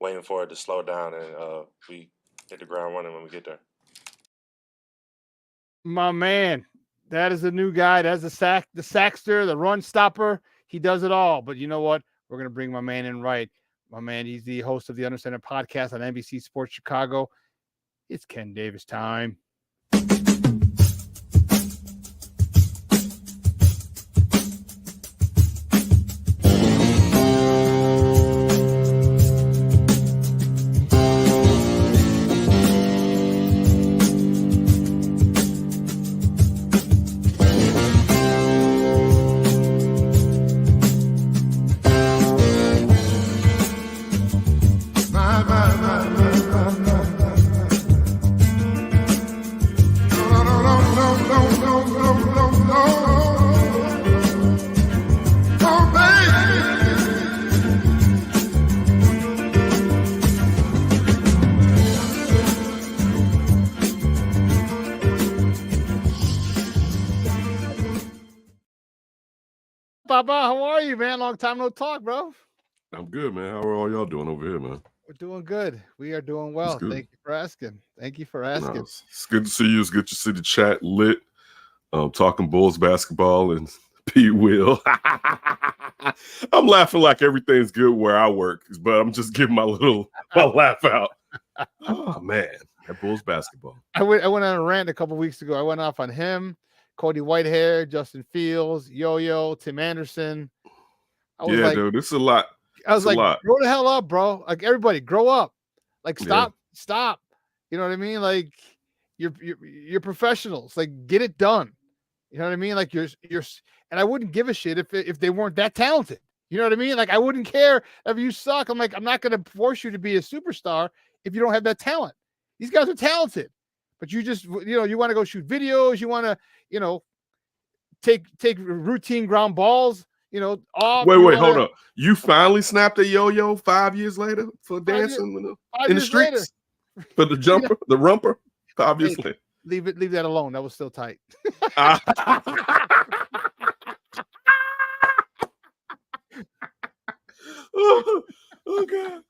Speaker 14: waiting for it to slow down, and we hit the ground running when we get there.
Speaker 1: My man, that is a new guy. That's the sackster, the run stopper. He does it all. But you know what? We're going to bring my man in right. My man, he's the host of the Understanding podcast on NBC Sports Chicago. It's Ken Davis time. Papa, how are you, man? Long time no talk, bro.
Speaker 10: I'm good, man. How are all y'all doing over here, man?
Speaker 1: We're doing good. We are doing well. Thank you for asking.
Speaker 10: No, it's good to see you. It's good to see the chat lit. Talking Bulls basketball and Pete Will. I'm laughing like everything's good where I work, but I'm just giving my laugh out. Oh man, that Bulls basketball.
Speaker 1: I went on a rant a couple weeks ago. I went off on him, Cody Whitehair, Justin Fields, Yo-Yo, Tim Anderson.
Speaker 10: Yeah, dude, this is a lot.
Speaker 1: I was like, grow the hell up, bro. Like, everybody, grow up. Like, stop. You know what I mean? Like, you're professionals. Like, get it done. You know what I mean? Like, you're, and I wouldn't give a shit if they weren't that talented. You know what I mean? Like, I wouldn't care if you suck. I'm like, I'm not going to force you to be a superstar if you don't have that talent. These guys are talented, but you just, you want to go shoot videos. You want to, take routine ground balls. Off.
Speaker 10: Wait, hold up. You finally snapped a yo-yo 5 years later for dancing in the streets for the jumper, the rumper. 5 years later.
Speaker 1: Leave that alone. That was still tight.
Speaker 10: Oh God.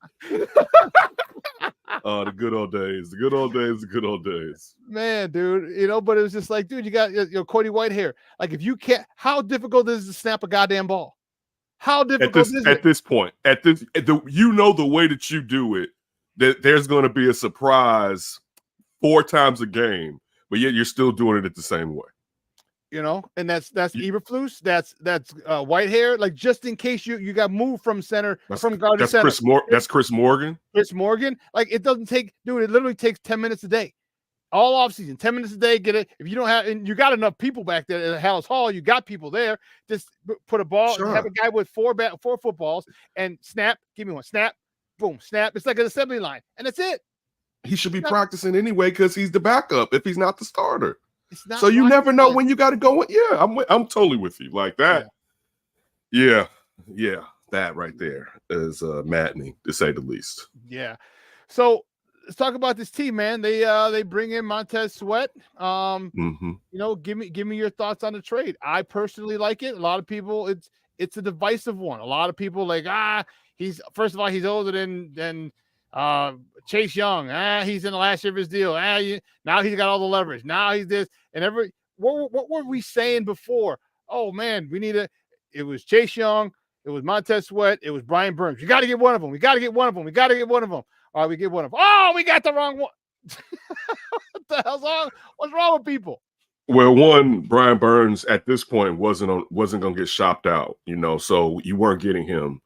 Speaker 10: Oh, the good old days. The good old days. The good old days.
Speaker 1: Man, dude, but it was just like, dude, you got Cody Whitehair. Like, if you can't, how difficult is it to snap a goddamn ball? How difficult is it?
Speaker 10: At this point, the way that you do it, that there's going to be a surprise 4 times a game, but yet you're still doing it the same way.
Speaker 1: and that's Eberflus, that's Whitehair, like just in case you got moved from center from guard to center.
Speaker 10: That's Chris Morgan.
Speaker 1: Chris Morgan, like it doesn't take, dude. It literally takes 10 minutes a day, all off season. 10 minutes a day. Get it. If you don't have, and you got enough people back there at Hallis Hall, you got people there. Just put a ball, have a guy with four footballs, and snap. Give me one. Snap. Boom. Snap. It's like an assembly line, and that's it.
Speaker 10: He should be practicing anyway because he's the backup if he's not the starter.
Speaker 1: So
Speaker 10: you never know when you got to go. Yeah, I'm totally with you like that. Yeah, that right there is maddening to say the least.
Speaker 1: Yeah. So let's talk about this team, man. They bring in Montez Sweat. Give me your thoughts on the trade. I personally like it. A lot of people, it's a divisive one. A lot of people like he's first of all he's older than Chase Young. He's in the last year of his deal. Now he's got all the leverage. Now he's this and what were we saying before? Oh man, it was Chase Young, it was Montez Sweat, it was Brian Burns. You got to get one of them. We got to get one of them. We got to get one of them. All right, we get one of them. Oh, we got the wrong one. What the hell's wrong? What's wrong with people?
Speaker 10: Well, one, Brian Burns at this point wasn't going to get shopped out, so you weren't getting him.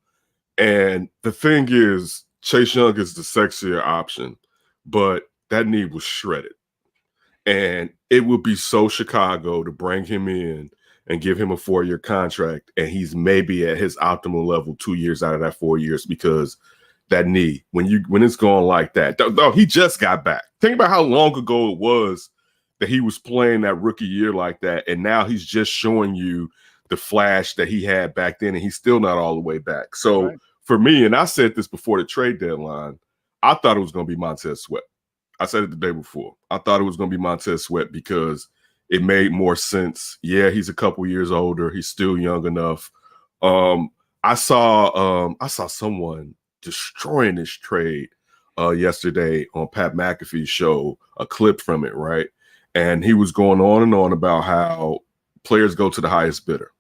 Speaker 10: And the thing is, Chase Young is the sexier option, but that knee was shredded. And it would be so Chicago to bring him in and give him a 4-year contract, and he's maybe at his optimal level 2 years out of that 4 years because that knee, when it's going like that, though he just got back. Think about how long ago it was that he was playing that rookie year like that, and now he's just showing you the flash that he had back then, and he's still not all the way back. So for me, and I said this before the trade deadline, I thought it was going to be Montez Sweat. I said it the day before. I thought it was going to be Montez Sweat because it made more sense. Yeah, he's a couple years older. He's still young enough. I saw someone destroying this trade yesterday on Pat McAfee's show, a clip from it, right? And he was going on and on about how players go to the highest bidder,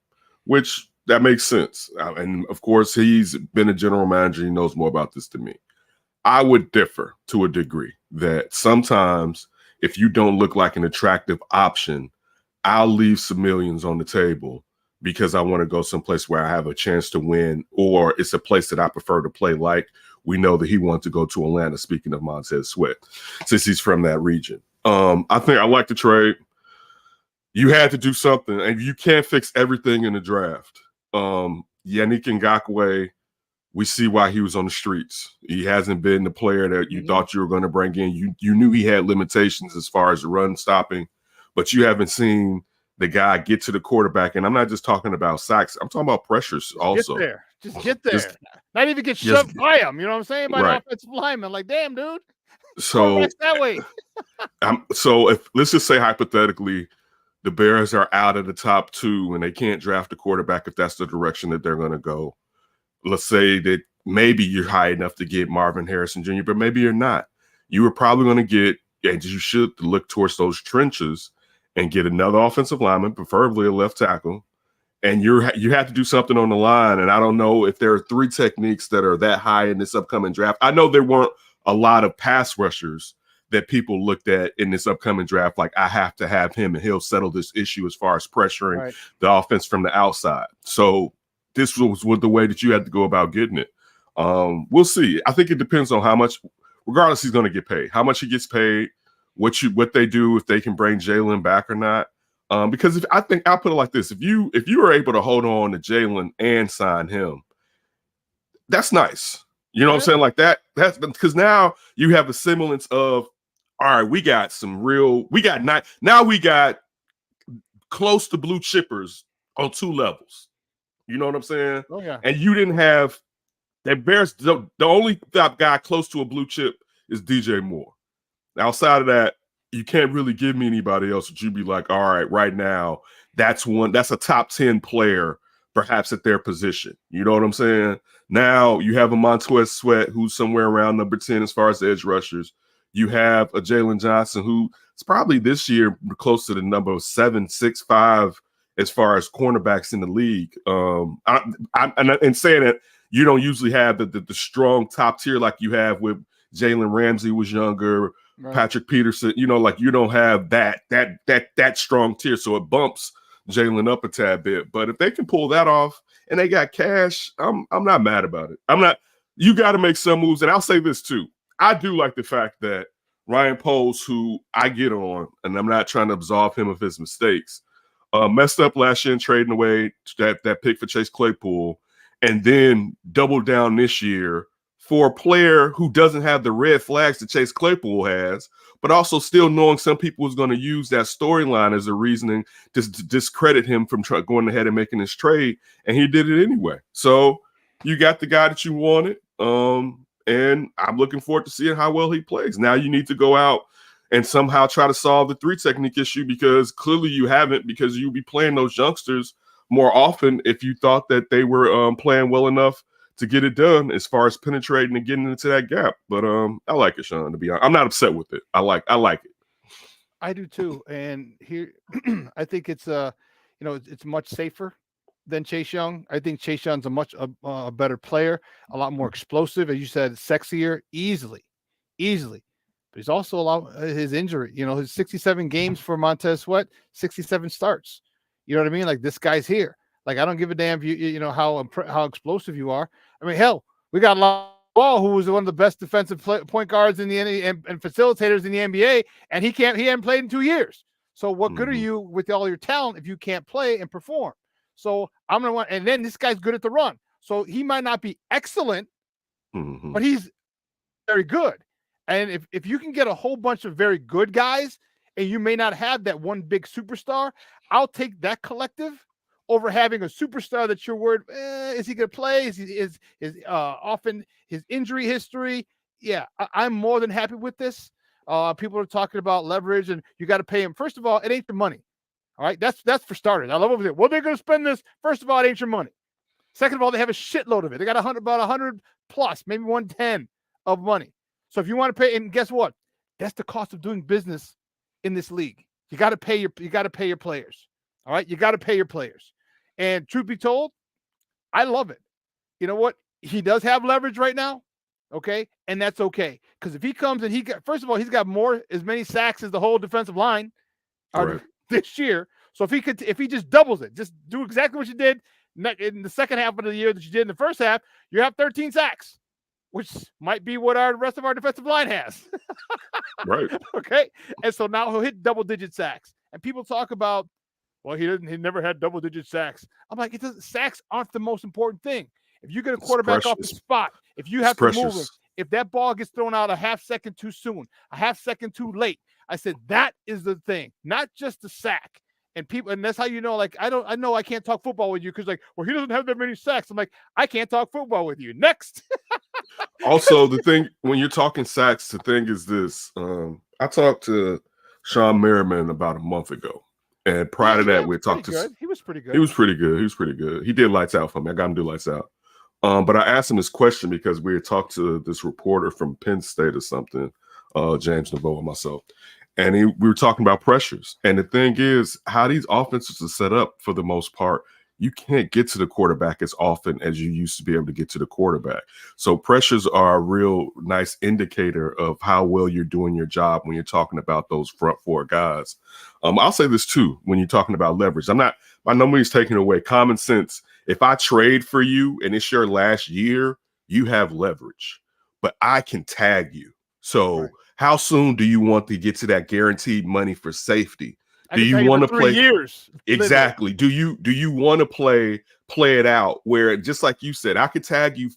Speaker 10: which that makes sense. And of course, he's been a general manager. He knows more about this than me. I would differ to a degree that sometimes if you don't look like an attractive option, I'll leave some millions on the table because I want to go someplace where I have a chance to win, or it's a place that I prefer to play. Like we know that he wants to go to Atlanta, speaking of Montez Sweat, since he's from that region. I think I like the trade. You had to do something, and you can't fix everything in the draft. Yannick Ngakoue, we see why he was on the streets. He hasn't been the player that you thought you were going to bring in. You knew he had limitations as far as the run stopping, but you haven't seen the guy get to the quarterback. And I'm not just talking about sacks. I'm talking about pressures also.
Speaker 1: Just get there. Not even get shoved by him. You know what I'm saying? By the offensive lineman. Like, damn, dude.
Speaker 10: So
Speaker 1: that way.
Speaker 10: So if let's just say hypothetically, the Bears are out of the top 2 and they can't draft a quarterback if that's the direction that they're going to go. Let's say that maybe you're high enough to get Marvin Harrison Jr., but maybe you're not. You were probably going to get, and you should look towards those trenches and get another offensive lineman, preferably a left tackle. And you have to do something on the line. And I don't know if there are 3 techniques that are that high in this upcoming draft. I know there weren't a lot of pass rushers that people looked at in this upcoming draft. Like, I have to have him and he'll settle this issue as far as pressuring the offense from the outside. So this was the way that you had to go about getting it. We'll see. I think it depends on how much, regardless, he's going to get paid. How much he gets paid, what they do, if they can bring Jalen back or not. Because I think I'll put it like this: if you are able to hold on to Jalen and sign him, that's nice. You know what I'm saying? Like that's because now you have a semblance of, all right, we got close to blue chippers on 2 levels. You know what I'm saying?
Speaker 1: Oh, yeah.
Speaker 10: And you didn't have that Bears. The only guy close to a blue chip is DJ Moore. Outside of that, you can't really give me anybody else that you'd be like, all right, right now, that's a top 10 player, perhaps at their position. You know what I'm saying? Now you have a Montez Sweat who's somewhere around number 10 as far as edge rushers. You have a Jalen Johnson who is probably this year close to the number 7, 6, 5 as far as cornerbacks in the league. And saying that, you don't usually have the strong top tier like you have with Jalen Ramsey was younger, Patrick Peterson. You know, like you don't have that strong tier, so it bumps Jalen up a tad bit. But if they can pull that off and they got cash, I'm not mad about it. You got to make some moves. And I'll say this too. I do like the fact that Ryan Poles, who I get on, and I'm not trying to absolve him of his mistakes, messed up last year in trading away that pick for Chase Claypool, and then doubled down this year for a player who doesn't have the red flags that Chase Claypool has, but also still knowing some people is going to use that storyline as a reasoning to discredit him from going ahead and making this trade, and he did it anyway. So you got the guy that you wanted, and I'm looking forward to seeing how well he plays. Now you need to go out and somehow try to solve the 3 technique issue, because clearly you haven't, because you'll be playing those youngsters more often if you thought that they were playing well enough to get it done as far as penetrating and getting into that gap. But I like it, Shawn, to be honest. I'm not upset with it. I like it.
Speaker 1: I do too. And here, I think it's it's much safer than Chase Young. I think Chase Young's a much better player, a lot more explosive, as you said, sexier, easily. But he's also his injury. His 67 games for Montez Sweat, 67 starts. You know what I mean? Like, this guy's here. Like, I don't give a damn if you know how explosive you are. I mean, hell, we got Ball, who was one of the best defensive point guards in the NBA and facilitators in the NBA, and he hadn't played in 2 years. So what good are you with all your talent if you can't play and perform? So I'm gonna want, and then this guy's good at the run. So he might not be excellent, but he's very good. And if you can get a whole bunch of very good guys, and you may not have that one big superstar, I'll take that collective over having a superstar that you're worried, is he going to play? Is often his injury history? Yeah, I'm more than happy with this. People are talking about leverage, and you got to pay him. First of all, it ain't your money. All right, that's for starters. I love what they. Well, they're going to spend this. First of all, it ain't your money. Second of all, they have a shitload of it. They got about 100 plus, maybe 110 of money. So if you want to pay, and guess what? That's the cost of doing business in this league. You got to pay your players. All right, you got to pay your players. And truth be told, I love it. You know what? He does have leverage right now, okay? And that's okay. Because if he comes and first of all, he's got as many sacks as the whole defensive line this year. So if he just doubles it, just do exactly what you did in the second half of the year that you did in the first half, you have 13 sacks, which might be what the rest of our defensive line has.
Speaker 10: Right.
Speaker 1: Okay. And so now he'll hit double-digit sacks. And people talk about, well, he never had double-digit sacks. I'm like, sacks aren't the most important thing. If you get a quarterback off the spot, if you have to move him, if that ball gets thrown out a half second too soon, a half second too late, I said that is the thing, not just the sack. And that's how you know, like, I know I can't talk football with you because, like, well, he doesn't have that many sacks. I'm like, I can't talk football with you. Next.
Speaker 10: Also, the thing, when you're talking sacks, the thing is this. I talked to Sean Merriman about a month ago. And prior to that, we talked to.
Speaker 1: He was pretty good.
Speaker 10: He was pretty good. He did lights out for me. I got him to do lights out. But I asked him this question because we had talked to this reporter from Penn State or something, James Naveau and myself. And we were talking about pressures. And the thing is, how these offenses are set up for the most part, you can't get to the quarterback as often as you used to be able to get to the quarterback. So pressures are a real nice indicator of how well you're doing your job when you're talking about those front four guys. I'll say this too, when you're talking about leverage. I'm not by no means taking away common sense. If I trade for you and it's your last year, you have leverage, but I can tag you. So how soon do you want to get to that guaranteed money for safety? Do you want to play
Speaker 1: 3 years?
Speaker 10: Exactly. Do you want to play it out where, just like you said, I could tag you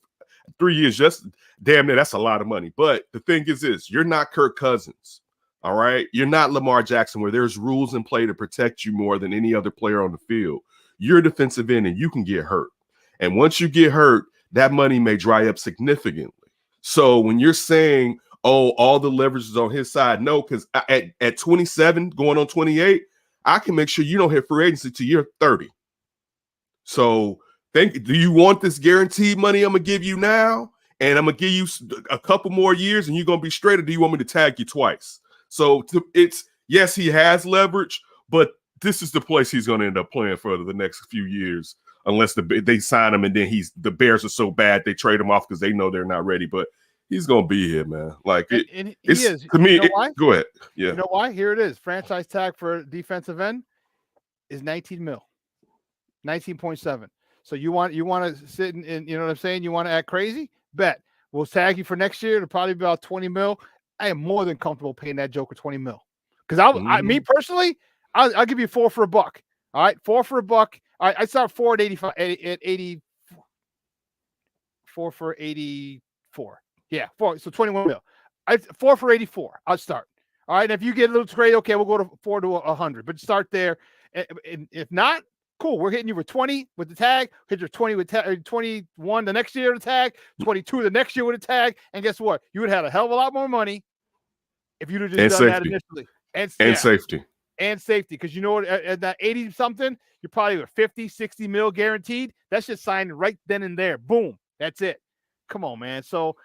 Speaker 10: 3 years, just damn it, that's a lot of money. But the thing is this, you're not Kirk Cousins. All right. You're not Lamar Jackson, where there's rules in play to protect you more than any other player on the field. You're a defensive end and you can get hurt. And once you get hurt, that money may dry up significantly. So when you're saying, oh, all the leverage is on his side, no, because at 27, going on 28, I can make sure you don't hit free agency till you're 30. So do you want this guaranteed money I'm going to give you now? And I'm going to give you a couple more years and you're going to be straight, or do you want me to tag you twice? So yes, he has leverage, but this is the place he's going to end up playing for the next few years, unless they sign him and then the Bears are so bad they trade him off because they know they're not ready. But he's going to be here, man. Like
Speaker 1: he is.
Speaker 10: To me,
Speaker 1: you know why?
Speaker 10: Go ahead. Yeah.
Speaker 1: You know why? Here it is. Franchise tag for defensive end. is 19 mil, 19.7. So you want to sit in, you know what I'm saying? You want to act crazy? Bet. We'll tag you for next year to probably about 20 mil. I am more than comfortable paying that Joker 20 mil. Because me personally, I'll give you 4 for a buck. All right, 4 for a buck. All right, I start 4 at 85 at 80. 4 for 84. Yeah, 4. So 21 mil. 4 for 84. I'll start. All right. And if you get a little trade, okay, we'll go to 4 to 100. But start there. And if not, cool. We're hitting you with 20 with the tag. Hit your 20 with 21 the next year with the tag. 22 the next year with the tag. And guess what? You would have had a hell of a lot more money if you'd have just done that initially. And
Speaker 10: safety.
Speaker 1: And safety. Because you know what? At that 80 something, you're probably with 50, 60 mil guaranteed. That's just signed right then and there. Boom. That's it. Come on, man. So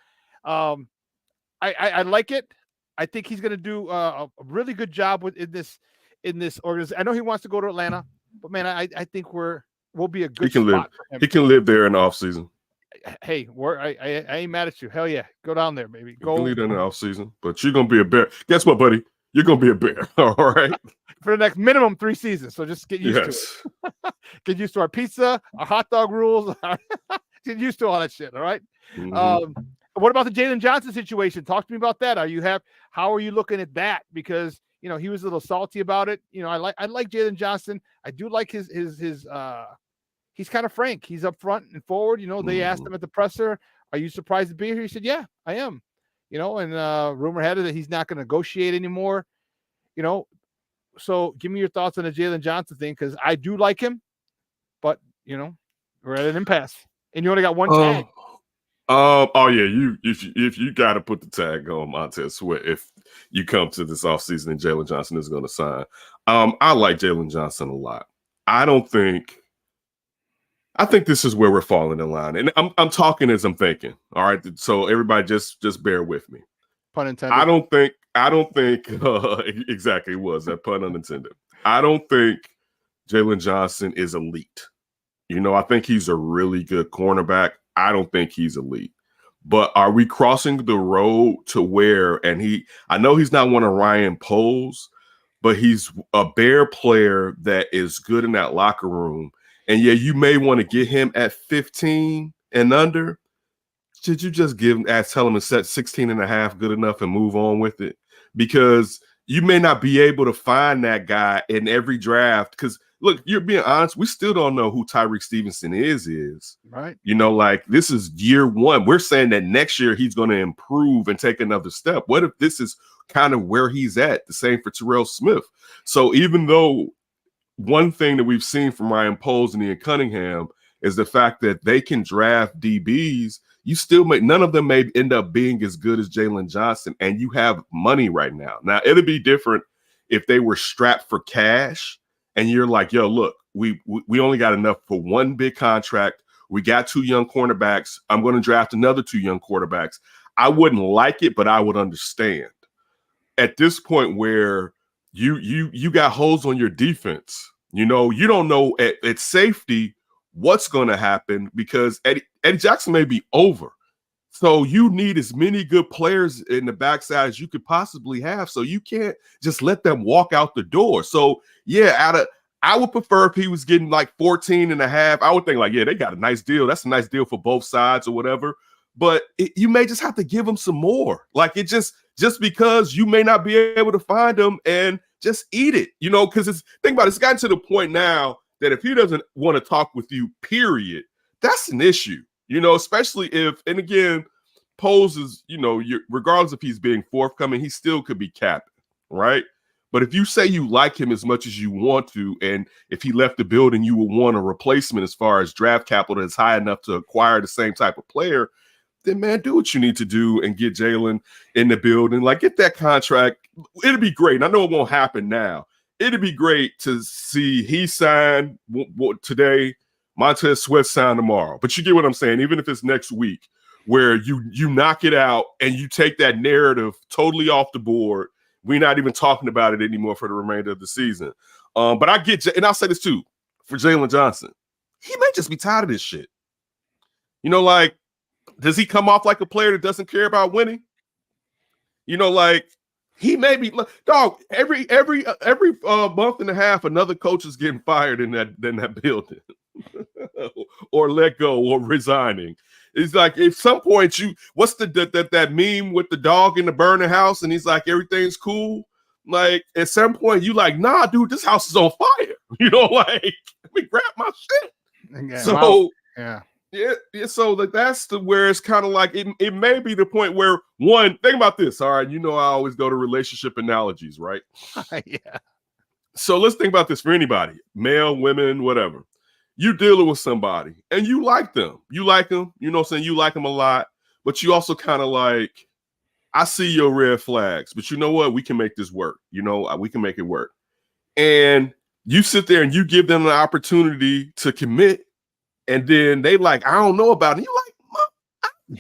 Speaker 1: I like it. I think he's going to do a really good job in this organization. I know he wants to go to Atlanta, but man, I think we'll be a good spot for him.
Speaker 10: He can live there in the offseason.
Speaker 1: Hey, I ain't mad at you. Hell yeah. Go down there, baby. Go.
Speaker 10: You can leave there in the offseason, but you're going to be a Bear. Guess what, buddy? You're going to be a Bear. All right.
Speaker 1: For the next minimum 3 seasons. So just get used to it. Get used to our pizza, our hot dog rules. Get used to all that shit. All right.
Speaker 10: Mm-hmm.
Speaker 1: What about the Jalen Johnson situation? Talk to me about that. How are you looking at that? Because he was a little salty about it. I like Jalen Johnson. I do like his he's kind of frank. He's up front and forward. They asked him at the presser, "Are you surprised to be here?" He said, "Yeah, I am." And rumor had it that he's not going to negotiate anymore. So give me your thoughts on the Jalen Johnson thing, because I do like him, but we're at an impasse, and you only got one tag.
Speaker 10: If you got to put the tag on Montez Sweat if you come to this offseason and Jalen Johnson is going to sign. I like Jalen Johnson a lot. I think this is where we're falling in line, and I'm talking as I'm thinking. All right, so everybody just bear with me.
Speaker 1: Pun intended.
Speaker 10: I don't think exactly was that pun unintended. I don't think Jalen Johnson is elite. I think he's a really good cornerback. I don't think he's elite. But are we crossing the road to where, I know he's not one of Ryan Poles, but he's a Bear player that is good in that locker room. And yeah, you may want to get him at 15 and under. Should you just tell him to set 16 and a half good enough and move on with it? Because you may not be able to find that guy in every draft. Because look, you're being honest, we still don't know who Tyreek Stevenson is.
Speaker 1: Right.
Speaker 10: This is year one. We're saying that next year he's going to improve and take another step. What if this is kind of where he's at? The same for Terrell Smith. So even though one thing that we've seen from Ryan Poles and Ian Cunningham is the fact that they can draft DBs, none of them may end up being as good as Jalen Johnson, and you have money right now. Now, it'd be different if they were strapped for cash and you're like, yo, look, we only got enough for one big contract. We got 2 young cornerbacks. I'm going to draft another 2 young quarterbacks. I wouldn't like it, but I would understand. At this point where you got holes on your defense, you don't know at safety what's going to happen, because Eddie Jackson may be over. So you need as many good players in the backside as you could possibly have. So you can't just let them walk out the door. So yeah, I would prefer if he was getting like 14 and a half. I would think like, yeah, they got a nice deal. That's a nice deal for both sides or whatever. But you may just have to give him some more. Like just because you may not be able to find him, and just eat it, because think about it. It's gotten to the point now that if he doesn't want to talk with you, period, that's an issue, especially if, and again, poses, regardless if he's being forthcoming, he still could be capping, right? But if you say you like him as much as you want to, and if he left the building, you would want a replacement as far as draft capital that's high enough to acquire the same type of player, then man, do what you need to do and get Jalen in the building. Like, get that contract. It'll be great. And I know it won't happen now. It'd be great to see he sign today, Montez Sweat sign tomorrow. But you get what I'm saying, even if it's next week, where you knock it out and you take that narrative totally off the board. We're not even talking about it anymore for the remainder of the season. But I get, and I'll say this too, for Jalen Johnson, he may just be tired of this shit. Does he come off like a player that doesn't care about winning? He may be dog. Every month and a half, another coach is getting fired in that building, or let go, or resigning. It's like at some point what's that meme with the dog in the burning house, and he's like everything's cool. Like at some point you like, nah, dude, this house is on fire. You know, like let me grab my shit.
Speaker 1: Yeah,
Speaker 10: So
Speaker 1: yeah.
Speaker 10: Yeah, so that's where it's kind of like it may be the point where one, think about this. All right, you know I always go to relationship analogies, right?
Speaker 1: Yeah.
Speaker 10: So let's think about this for anybody, male, women, whatever. You dealing with somebody and you like them. You like them, you know what I'm saying? You like them a lot, but you also kind of like, I see your red flags, but you know what? We can make this work. You know, we can make it work. And you sit there and you give them an opportunity to commit. And then they like, I don't know about it. You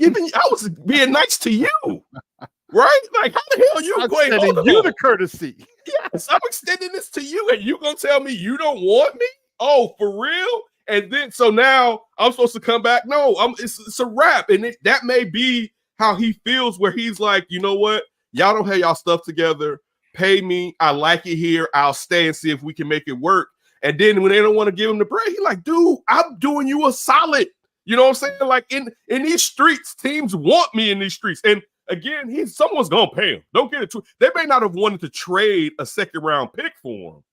Speaker 10: like, I was being nice to you, right? Like, how the hell you going?
Speaker 1: You the courtesy.
Speaker 10: Yes, I'm extending this to you, and you gonna tell me you don't want me? Oh, for real? And then so now I'm supposed to come back? No, it's a wrap, and that may be how he feels. Where he's like, you know what? Y'all don't have y'all stuff together. Pay me. I like it here. I'll stay and see if we can make it work. And then when they don't want to give him the break, he's like, dude, I'm doing you a solid. You know what I'm saying? Like in these streets, teams want me in these streets. And again, someone's going to pay him. Don't get it too. They may not have wanted to trade a second round pick for him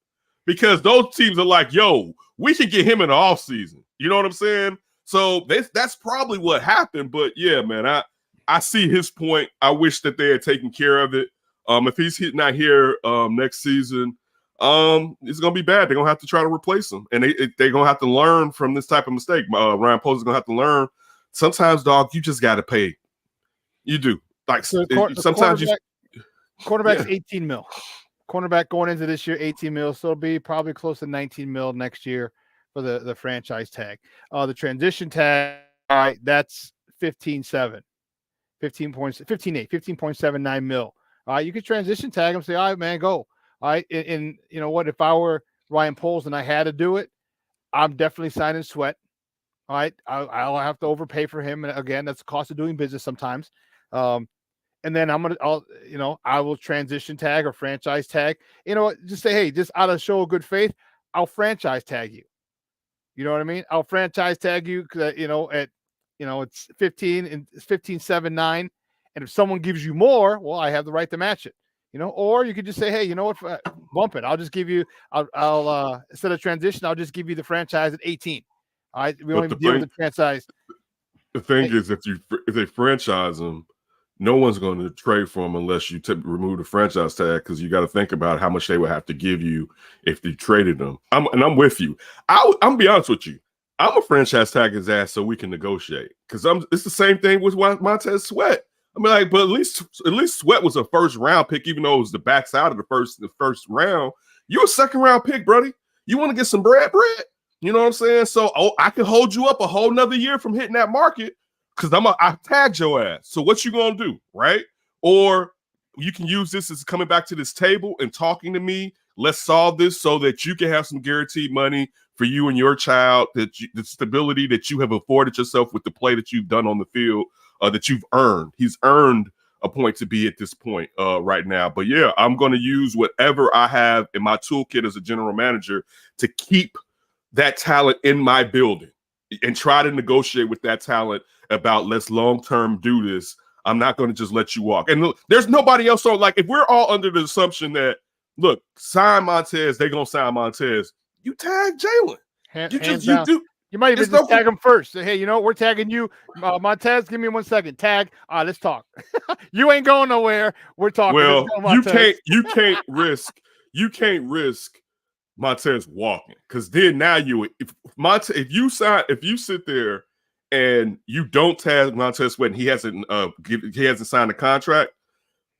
Speaker 10: because those teams are like, yo, we can get him in the offseason. You know what I'm saying? So that's probably what happened. But yeah, man, I see his point. I wish that they had taken care of it. If he's not here next season, it's gonna be bad. They're gonna have to try to replace him, and they're gonna have to learn from this type of mistake. Ryan Poles is gonna have to learn. Sometimes, dog, you just gotta pay. You do. Like sometimes
Speaker 1: quarterback's 18 mil. Cornerback going into this year, 18 mil. So it'll be probably close to 19 mil next year for the franchise tag. The transition tag, all right, that's 15.7, 15.79 mil. All right, you can transition tag him. Say, all right, man, go. All right, and you know what? If I were Ryan Poles and I had to do it, I'm definitely signing Sweat. All right, I'll have to overpay for him, and again, that's the cost of doing business sometimes. And then I will transition tag or franchise tag. You know, just say, hey, just out of show of good faith, I'll franchise tag you. You know what I mean? I'll franchise tag you because it's 15 and it's 15.79, and if someone gives you more, well, I have the right to match it. You know, or you could just say, hey, you know what, bump it. I'll just give you, I'll instead of transition, I'll just give you the franchise at 18. All right, we don't even deal with the franchise.
Speaker 10: The thing is, if they franchise him, no one's going to trade for him unless you remove the franchise tag, because you got to think about how much they would have to give you if you traded them. I'm with you. I'm be honest with you. I'm a franchise tag his ass so we can negotiate, because it's the same thing with Montez Sweat. I mean, like, but at least Sweat was a first round pick, even though it was the backside of the first round. You're a second round pick, buddy. You want to get some bread? You know what I'm saying? So I can hold you up a whole nother year from hitting that market because I tagged your ass. So what you gonna do, right? Or you can use this as coming back to this table and talking to me. Let's solve this so that you can have some guaranteed money for you and your child, the stability that you have afforded yourself with the play that you've done on the field. That you've earned. He's earned a point to be at this point right now. But yeah, I'm going to use whatever I have in my toolkit as a general manager to keep that talent in my building and try to negotiate with that talent about let's long-term do this. I'm not going to just let you walk. And look, there's nobody else on. Like, if we're all under the assumption that, look, sign Montez, they're going to sign Montez. You tag Jalen. You do.
Speaker 1: You might even just tag him first. Say, hey, you know, we're tagging you. Montez, give me 1 second. Tag. Let's talk. You ain't going nowhere. We're talking.
Speaker 10: Well, you can't risk Montez walking, because then now if you sit there and you don't tag Montez Sweat and he hasn't signed a contract,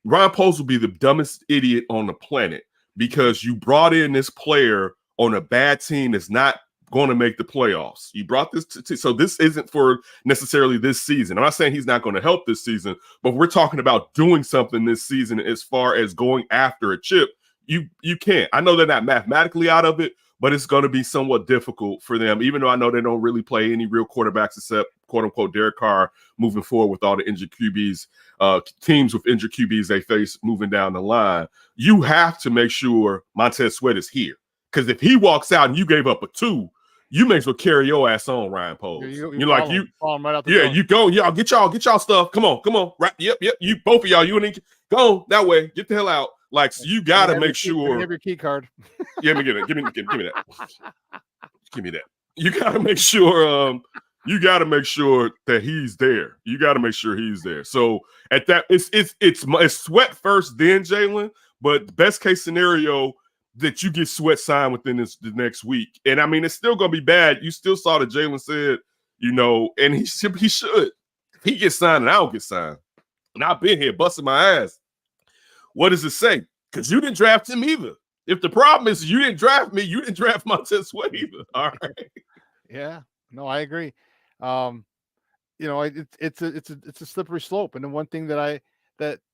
Speaker 10: Ron Post will be the dumbest idiot on the planet, because you brought in this player on a bad team that's not going to make the playoffs. You brought this so this isn't for necessarily this season. I'm not saying he's not going to help this season, but we're talking about doing something this season as far as going after a chip. You can't. I know they're not mathematically out of it, but it's going to be somewhat difficult for them, even though I know they don't really play any real quarterbacks except quote-unquote Derek Carr moving forward with all the injured QBs, teams with injured QBs they face moving down the line. You have to make sure Montez Sweat is here, because if he walks out and you gave up a 2, you may as well carry your ass on, Ryan Poles. You're like, you go, y'all get y'all stuff. Come on. Right, yep. You both of y'all, you and go that way. Get the hell out. Like, so you gotta make sure.
Speaker 1: Give your key card.
Speaker 10: Give me that. Give me that. You gotta make sure. You gotta make sure that he's there. You gotta make sure he's there. So at that, it's Sweat first, then Jalen. But best case scenario, that you get Sweat signed within the next week. And I mean, it's still going to be bad. You still saw that Jalen said, and he should. If he gets signed and I don't get signed, and I've been here busting my ass, what does it say? Because you didn't draft him either. If the problem is you didn't draft me, you didn't draft Montez Sweat either. All right.
Speaker 1: Yeah. No, I agree. It's a slippery slope. And the one thing that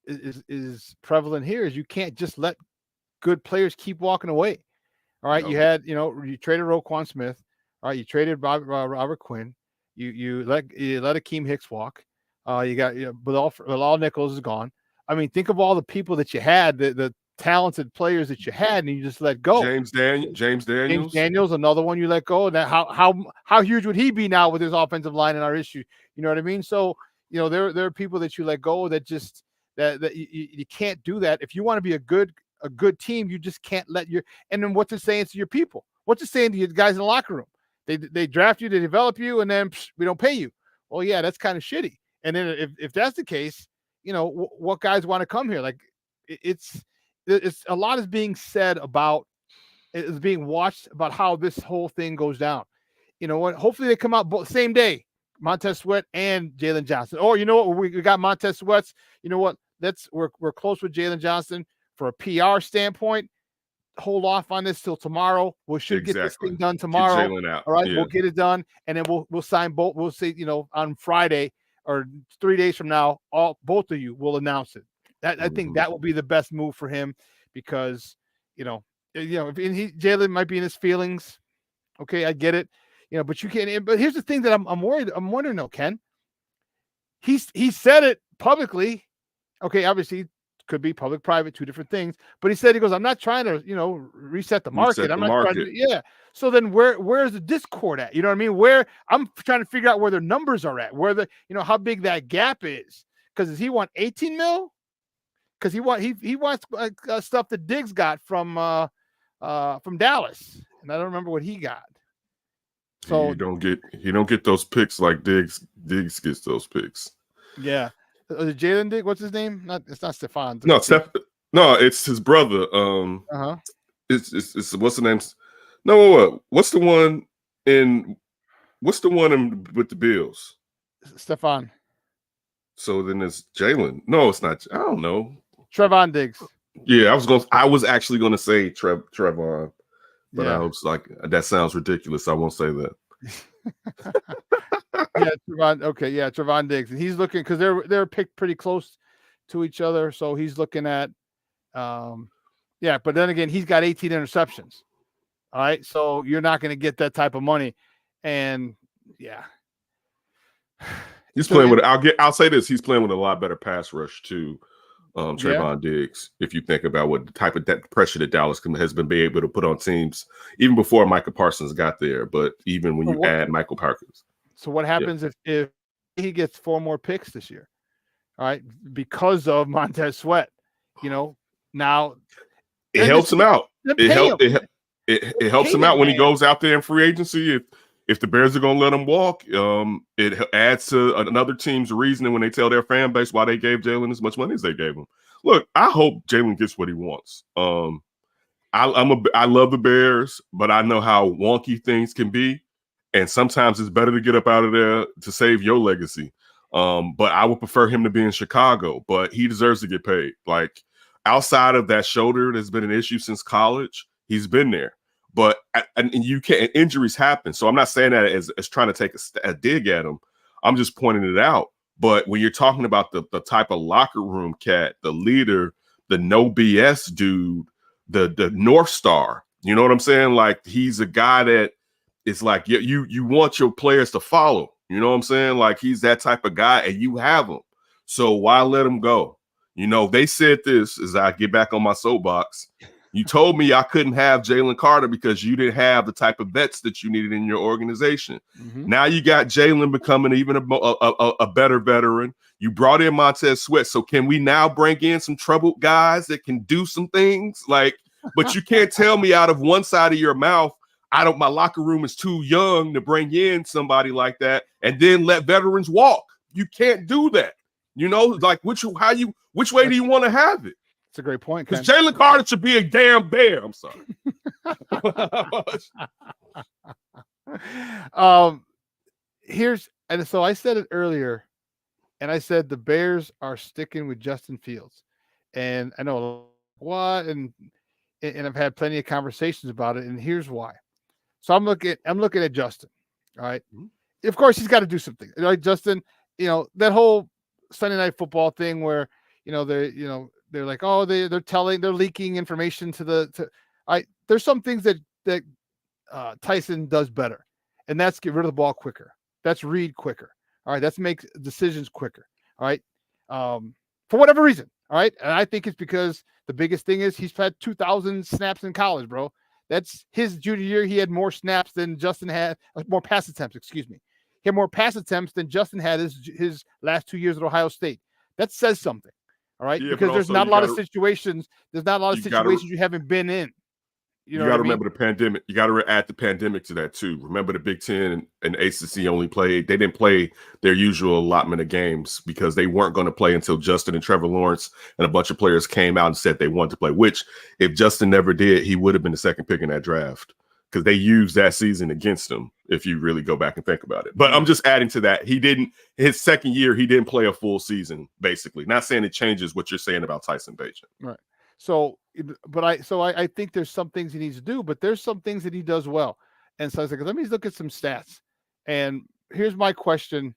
Speaker 1: is prevalent here is you can't just let good players keep walking away. All right. No. You traded Roquan Smith. All right. You traded Robert Quinn. You let Akeem Hicks walk. You got Bilal Nichols is gone. I mean, think of all the people that you had, the talented players that you had, and you just let go.
Speaker 10: James Daniels,
Speaker 1: another one you let go. And that how huge would he be now with his offensive line and our issue? You know what I mean? So, there are people that you let go that just that you can't do that. If you want to be a good team, you just can't let and then what's it saying to your people? What's it saying to your guys in the locker room? They draft you, they develop you, and then we don't pay you. Well, yeah, that's kind of shitty. And then if that's the case, what guys want to come here? Like it's a lot is being said about, is being watched about how this whole thing goes down. You know what? Hopefully they come out both same day, Montez Sweat and Jalen Johnson. Or you know what? We got Montez Sweats. You know what? We're close with Jalen Johnson. For a PR standpoint, hold off on this till tomorrow. We should get this thing done tomorrow. All right, We'll get it done, and then we'll sign both. We'll say, on Friday or 3 days from now, both of you will announce it. I think that will be the best move for him, because Jalen might be in his feelings. Okay, I get it. But you can't. But here's the thing that I'm worried. I'm wondering though, Ken. He said it publicly. Okay, obviously. Could be public-private, two different things. But he said, I'm not trying to, reset the market. I'm not trying to, yeah. So then where's the discord at? You know what I mean? Where I'm trying to figure out where their numbers are at, where how big that gap is. Because does he want 18 mil? Because he wants stuff that Diggs got from Dallas, and I don't remember what he got. So
Speaker 10: he don't get those picks like Diggs. Diggs gets those picks.
Speaker 1: Yeah. Jalen Diggs, what's his name? It's not Stefan.
Speaker 10: No, it's his brother. It's what's the name? No, what's the one with the Bills?
Speaker 1: Stefan.
Speaker 10: So then it's Jalen. No, it's not. I don't know.
Speaker 1: Trevon Diggs.
Speaker 10: Yeah, I was actually gonna say Trevon, but I was like, that sounds ridiculous. I won't say that.
Speaker 1: Yeah, Trevon. Okay, yeah, Trevon Diggs, and he's looking because they're picked pretty close to each other, so he's looking at, But then again, he's got 18 interceptions. All right, so you're not going to get that type of money, and
Speaker 10: he's playing with. I'll say this: he's playing with a lot better pass rush too. Trevon Diggs, if you think about what the type of that pressure that Dallas has been able to put on teams, even before Michael Parsons got there, but even when you add Michael Parsons.
Speaker 1: So what happens if he gets 4 more picks this year? All right, because of Montez Sweat, now
Speaker 10: it helps him out. It helps him out when he goes out there in free agency. If the Bears are going to let him walk, it adds to another team's reasoning when they tell their fan base why they gave Jalen as much money as they gave him. Look, I hope Jalen gets what he wants. I love the Bears, but I know how wonky things can be. And sometimes it's better to get up out of there to save your legacy. But I would prefer him to be in Chicago, but he deserves to get paid. Like, outside of that shoulder that's been an issue since college, he's been there. But and you can't, injuries happen. So I'm not saying that as trying to take a dig at him. I'm just pointing it out. But when you're talking about the type of locker room cat, the leader, the no BS dude, the North Star, You know what I'm saying? Like, he's a guy that is like, you want your players to follow. You know what I'm saying? Like, he's that type of guy, and you have him. So why let him go? You know, they said this as I get back on my soapbox. You told me I couldn't have Jalen Carter because you didn't have the type of vets that you needed in your organization.
Speaker 1: Mhm.
Speaker 10: Now you got Jalen becoming even a better veteran. You brought in Montez Sweat. So can we now bring in some troubled guys that can do some things? Like, but you can't tell me out of one side of your mouth, my locker room is too young to bring in somebody like that and then let veterans walk. You can't do that. You know, like which way do you want to have it?
Speaker 1: It's a great point.
Speaker 10: Because Jalen Carter should be a damn bear. I'm sorry.
Speaker 1: And so I said it earlier, and I said the Bears are sticking with Justin Fields, and I know what, and I've had plenty of conversations about it, and here's why. So I'm looking at Justin. All right, of course he's got to do something. Right, Justin. You know that whole Sunday Night Football thing where they're like, oh, they're leaking information to there's some things that Tyson does better, and that's get rid of the ball quicker. That's read quicker. All right, that's make decisions quicker. All right, for whatever reason. All right, and I think it's because the biggest thing is he's had 2,000 snaps in college, bro. That's his junior year. He had more snaps than Justin had, more pass attempts. Excuse me. He had more pass attempts than Justin had his last 2 years at Ohio State. That says something. All right,
Speaker 10: Yeah,
Speaker 1: because there's not a lot of situations. There's not a lot of situations you haven't been in.
Speaker 10: You got to remember the pandemic. You got to add the pandemic to that too. Remember the Big Ten and ACC only played. They didn't play their usual allotment of games because they weren't going to play until Justin and Trevor Lawrence and a bunch of players came out and said they wanted to play. Which, if Justin never did, he would have been the second pick in that draft because they used that season against him. If you really go back and think about it, but I'm just adding to that. He didn't. His second year, he didn't play a full season. Basically, not saying it changes what you're saying about Tyson Bagent.
Speaker 1: Right. So, I think there's some things he needs to do, but there's some things that he does well. And so I was like, let me look at some stats. And here's my question.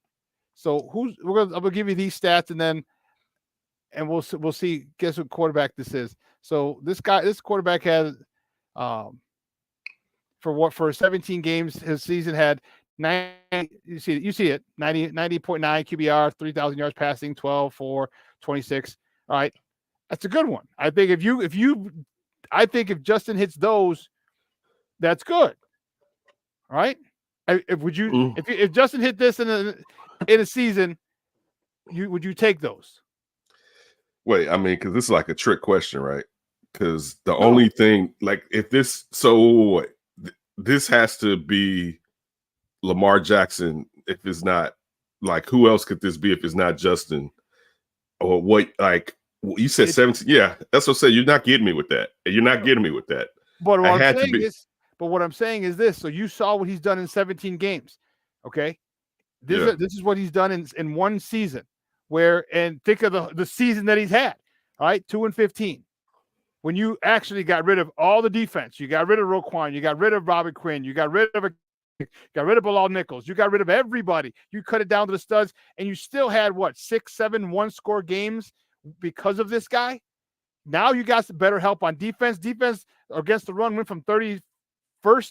Speaker 1: So I'm gonna give you these stats, and we'll see. Guess what quarterback this is? So this quarterback had, for 17 games, his season had 90. You see it 90.9 QBR, 3,000 yards passing, 12, 4, 26. All right. That's a good one. I think if Justin hits those, that's good. All right. If Justin hit this in a season, would you take those?
Speaker 10: Wait, I mean, because this is like a trick question, right? Because the only thing, like, if this, this has to be Lamar Jackson. If it's not, like, who else could this be if it's not Justin? Or what? Like, you said 17. Yeah, that's what I said. You're not getting me with that. You're not getting me with that.
Speaker 1: But what I'm saying is this. So you saw what he's done in 17 games. Okay. This is what he's done in one season. And think of the season that he's had. All right, 2-15. When you actually got rid of all the defense, you got rid of Roquan, you got rid of Robert Quinn, you got rid of Bilal Nichols, you got rid of everybody. You cut it down to the studs, and you still had 6, 7 one-score games because of this guy. Now you got some better help on defense. Defense against the run went from 31st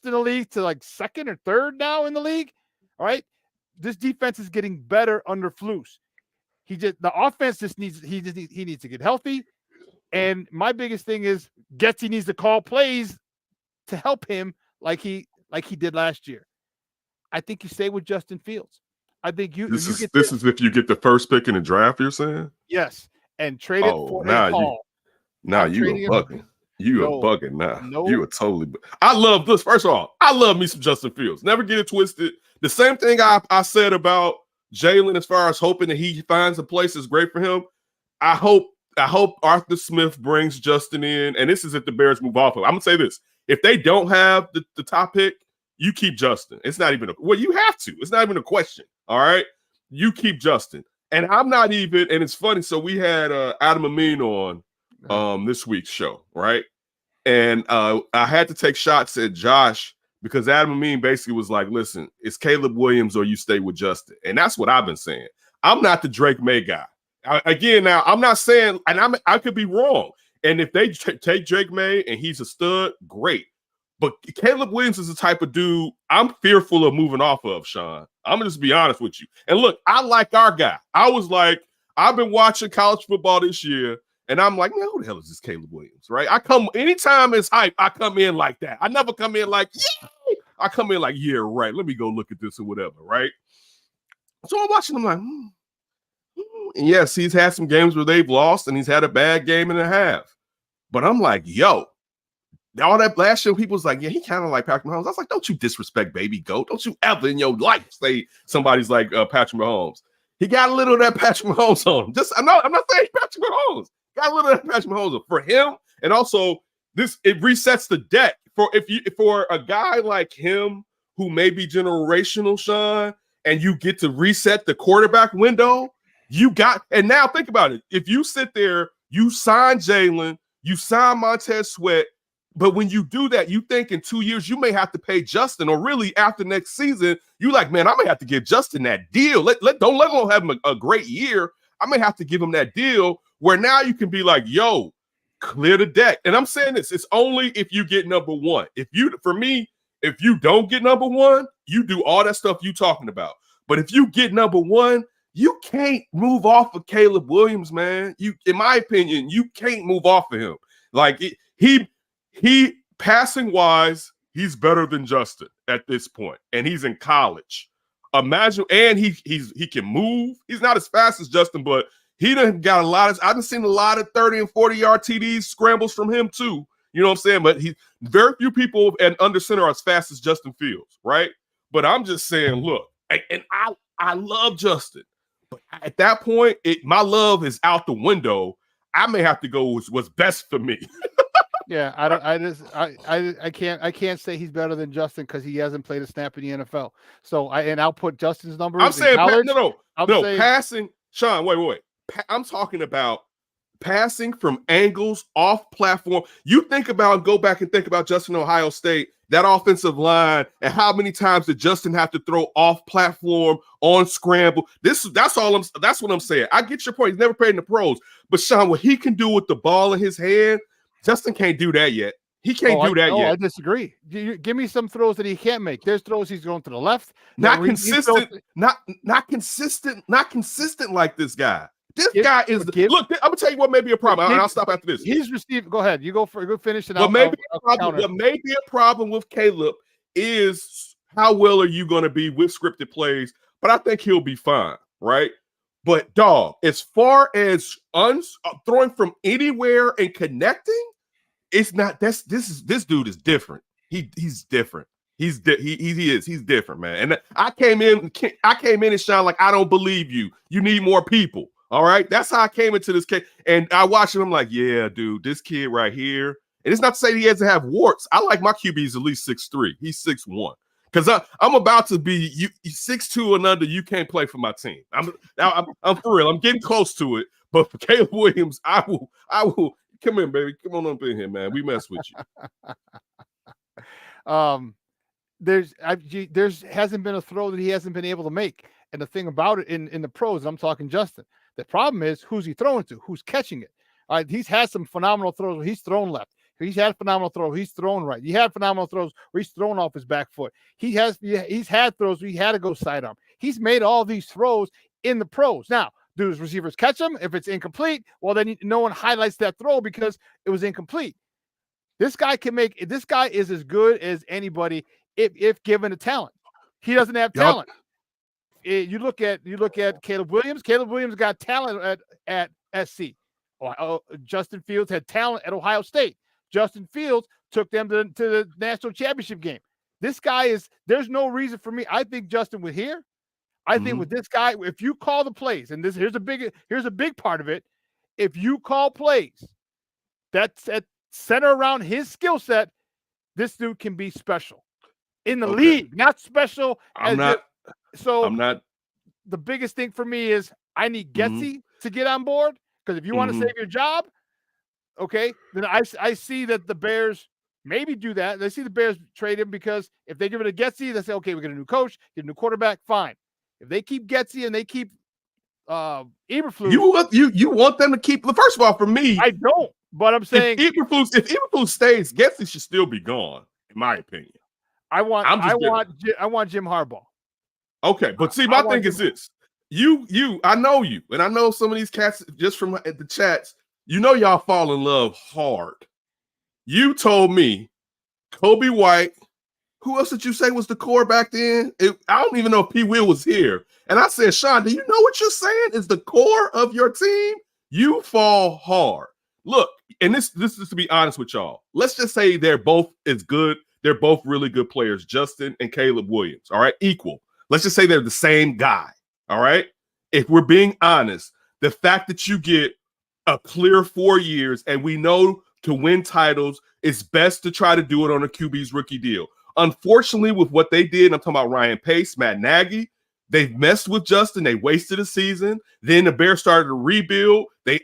Speaker 1: in the league to like 2nd or 3rd now in the league. All right, this defense is getting better under Flus. The offense just needs to get healthy. And my biggest thing is Getsy needs to call plays to help him like he did last year. I think you stay with Justin Fields. I think this
Speaker 10: is if you get the first pick in the draft, you're saying?
Speaker 1: Yes. And trade it for a haul.
Speaker 10: You are bugging. You are bugging now. No. You are totally. I love this. First of all, I love me some Justin Fields. Never get it twisted. The same thing I said about Jalen as far as hoping that he finds a place is great for him. I hope Arthur Smith brings Justin in, and this is if the Bears move off of him. I'm gonna say this: if they don't have the top pick, you keep Justin. It's not even you have to. It's not even a question. All right, you keep Justin. And I'm not even, and it's funny. So we had Adam Amin on this week's show, right? And I had to take shots at Josh because Adam Amin basically was like, listen, it's Caleb Williams or you stay with Justin. And that's what I've been saying. I'm not the Drake May guy. Now, I'm not saying, and I could be wrong. And if they take Drake May and he's a stud, great. But Caleb Williams is the type of dude I'm fearful of moving off of, Shawn. I'm gonna just be honest with you. And look, I like our guy. I was like, I've been watching college football this year, and I'm like, man, who the hell is this Caleb Williams? Right? I come anytime it's hype, I come in like that. I never come in like, yay! I come in like, yeah, right. Let me go look at this or whatever, right? So I'm watching. I'm like, And yes, he's had some games where they've lost, and he's had a bad game and a half. But I'm like, yo. All that last year, people was like, yeah, he kind of like Patrick Mahomes. I was like, don't you disrespect baby goat. Don't you ever in your life say somebody's like Patrick Mahomes. He got a little of that Patrick Mahomes on him. I'm not saying Patrick Mahomes. Got a little of that Patrick Mahomes on for him. And also, it resets the deck. For a guy like him who may be generational, Shawn, and you get to reset the quarterback window, and now think about it. If you sit there, you sign Jalen, you sign Montez Sweat, but when you do that, you think in 2 years you may have to pay Justin, or really after next season, you like, man, I may have to give Justin that deal. Don't let him have a great year. I may have to give him that deal where now you can be like, yo, clear the deck. And I'm saying this, it's only if you get number one. If you don't get number one, you do all that stuff you talking about. But if you get number one, you can't move off of Caleb Williams, man. In my opinion, you can't move off of him. Like he passing wise, he's better than Justin at this point, and he's in college. Imagine, and he can move. He's not as fast as Justin, but he done got a lot of. I've seen a lot of 30 and 40-yard TDs scrambles from him too. You know what I'm saying? But very few people and under center are as fast as Justin Fields, right? But I'm just saying, look, and I love Justin, but at that point, my love is out the window. I may have to go with what's best for me.
Speaker 1: Yeah, I can't say he's better than Justin because he hasn't played a snap in the NFL. So I'll put Justin's numbers.
Speaker 10: I'm saying
Speaker 1: saying,
Speaker 10: passing. Shawn, wait. I'm talking about passing from angles off platform. You go back and think about Justin Ohio State, that offensive line, and how many times did Justin have to throw off platform on scramble? That's what I'm saying. I get your point. He's never played in the pros, but Shawn, what he can do with the ball in his hand, Justin can't do that yet. He can't do that yet.
Speaker 1: I disagree. Give me some throws that he can't make. There's throws he's going to the left.
Speaker 10: Not consistent. Not consistent like this guy. This guy is. Look, I'm gonna tell you what may be a problem. I'll stop after this.
Speaker 1: He's received. Go ahead. You go finish it.
Speaker 10: What may be a problem with Caleb is how well are you going to be with scripted plays? But I think he'll be fine, right? But dog, as far as throwing from anywhere and connecting, it's not. This dude is different. He's different. He is. He's different, man. And I came in and Shawn like, I don't believe you. You need more people. All right. That's how I came into this case. And I watched him. I'm like, yeah, dude, this kid right here. And it's not to say he has to have warts. I like my QBs at least 6'3". He's 6'1". Because I'm about to be 6'2" and under. You can't play for my team. I'm for real. I'm getting close to it. But for Caleb Williams, I will. Come in, baby. Come on up in here, man. We mess with you.
Speaker 1: There's hasn't been a throw that he hasn't been able to make. And the thing about it in the pros, I'm talking Justin. The problem is who's he throwing to? Who's catching it? All right, he's had some phenomenal throws where he's thrown left. He's had phenomenal throws. He's thrown right. He had phenomenal throws where he's thrown off his back foot. He's had throws where he had to go sidearm. He's made all these throws in the pros. Now, do his receivers catch them? If it's incomplete, well, then no one highlights that throw because it was incomplete. This guy is as good as anybody if given the talent. He doesn't have talent. You look at Caleb Williams. Caleb Williams got talent at SC. Justin Fields had talent at Ohio State. Justin Fields took them to the national championship game. This guy is. There's no reason for me. I think Justin was here. I think with this guy, if you call the plays, and here's a big part of it. If you call plays that's at center around his skill set, this dude can be special in the league. Not special. I'm not. The biggest thing for me is I need Getsy to get on board, because if you want to save your job, okay, then I see that the Bears maybe do that. They see the Bears trade him because if they give it to Getsy, they say, okay, we get a new coach, get a new quarterback, fine. If they keep Getsy and they keep Eberflus,
Speaker 10: you want them to keep. First of all, for me,
Speaker 1: I don't. But I'm saying
Speaker 10: if Eberflus stays, Getsy should still be gone. in my opinion.
Speaker 1: I want Jim Harbaugh.
Speaker 10: Okay, but see, my thing is this. I know you, and I know some of these cats just from the chats, y'all fall in love hard. You told me Kobe White. Who else did you say was the core back then? I don't even know if P. Will was here. And I said, Shawn, do you know what you're saying is the core of your team? You fall hard. Look, and this is to be honest with y'all. Let's just say they're both as good. They're both really good players, Justin and Caleb Williams. All right, equal. Let's just say they're the same guy. All right. If we're being honest, the fact that you get a clear 4 years and we know to win titles, it's best to try to do it on a QB's rookie deal. Unfortunately, with what they did, I'm talking about Ryan Pace, Matt Nagy, they've messed with Justin. They wasted a season. Then the Bears started to rebuild. They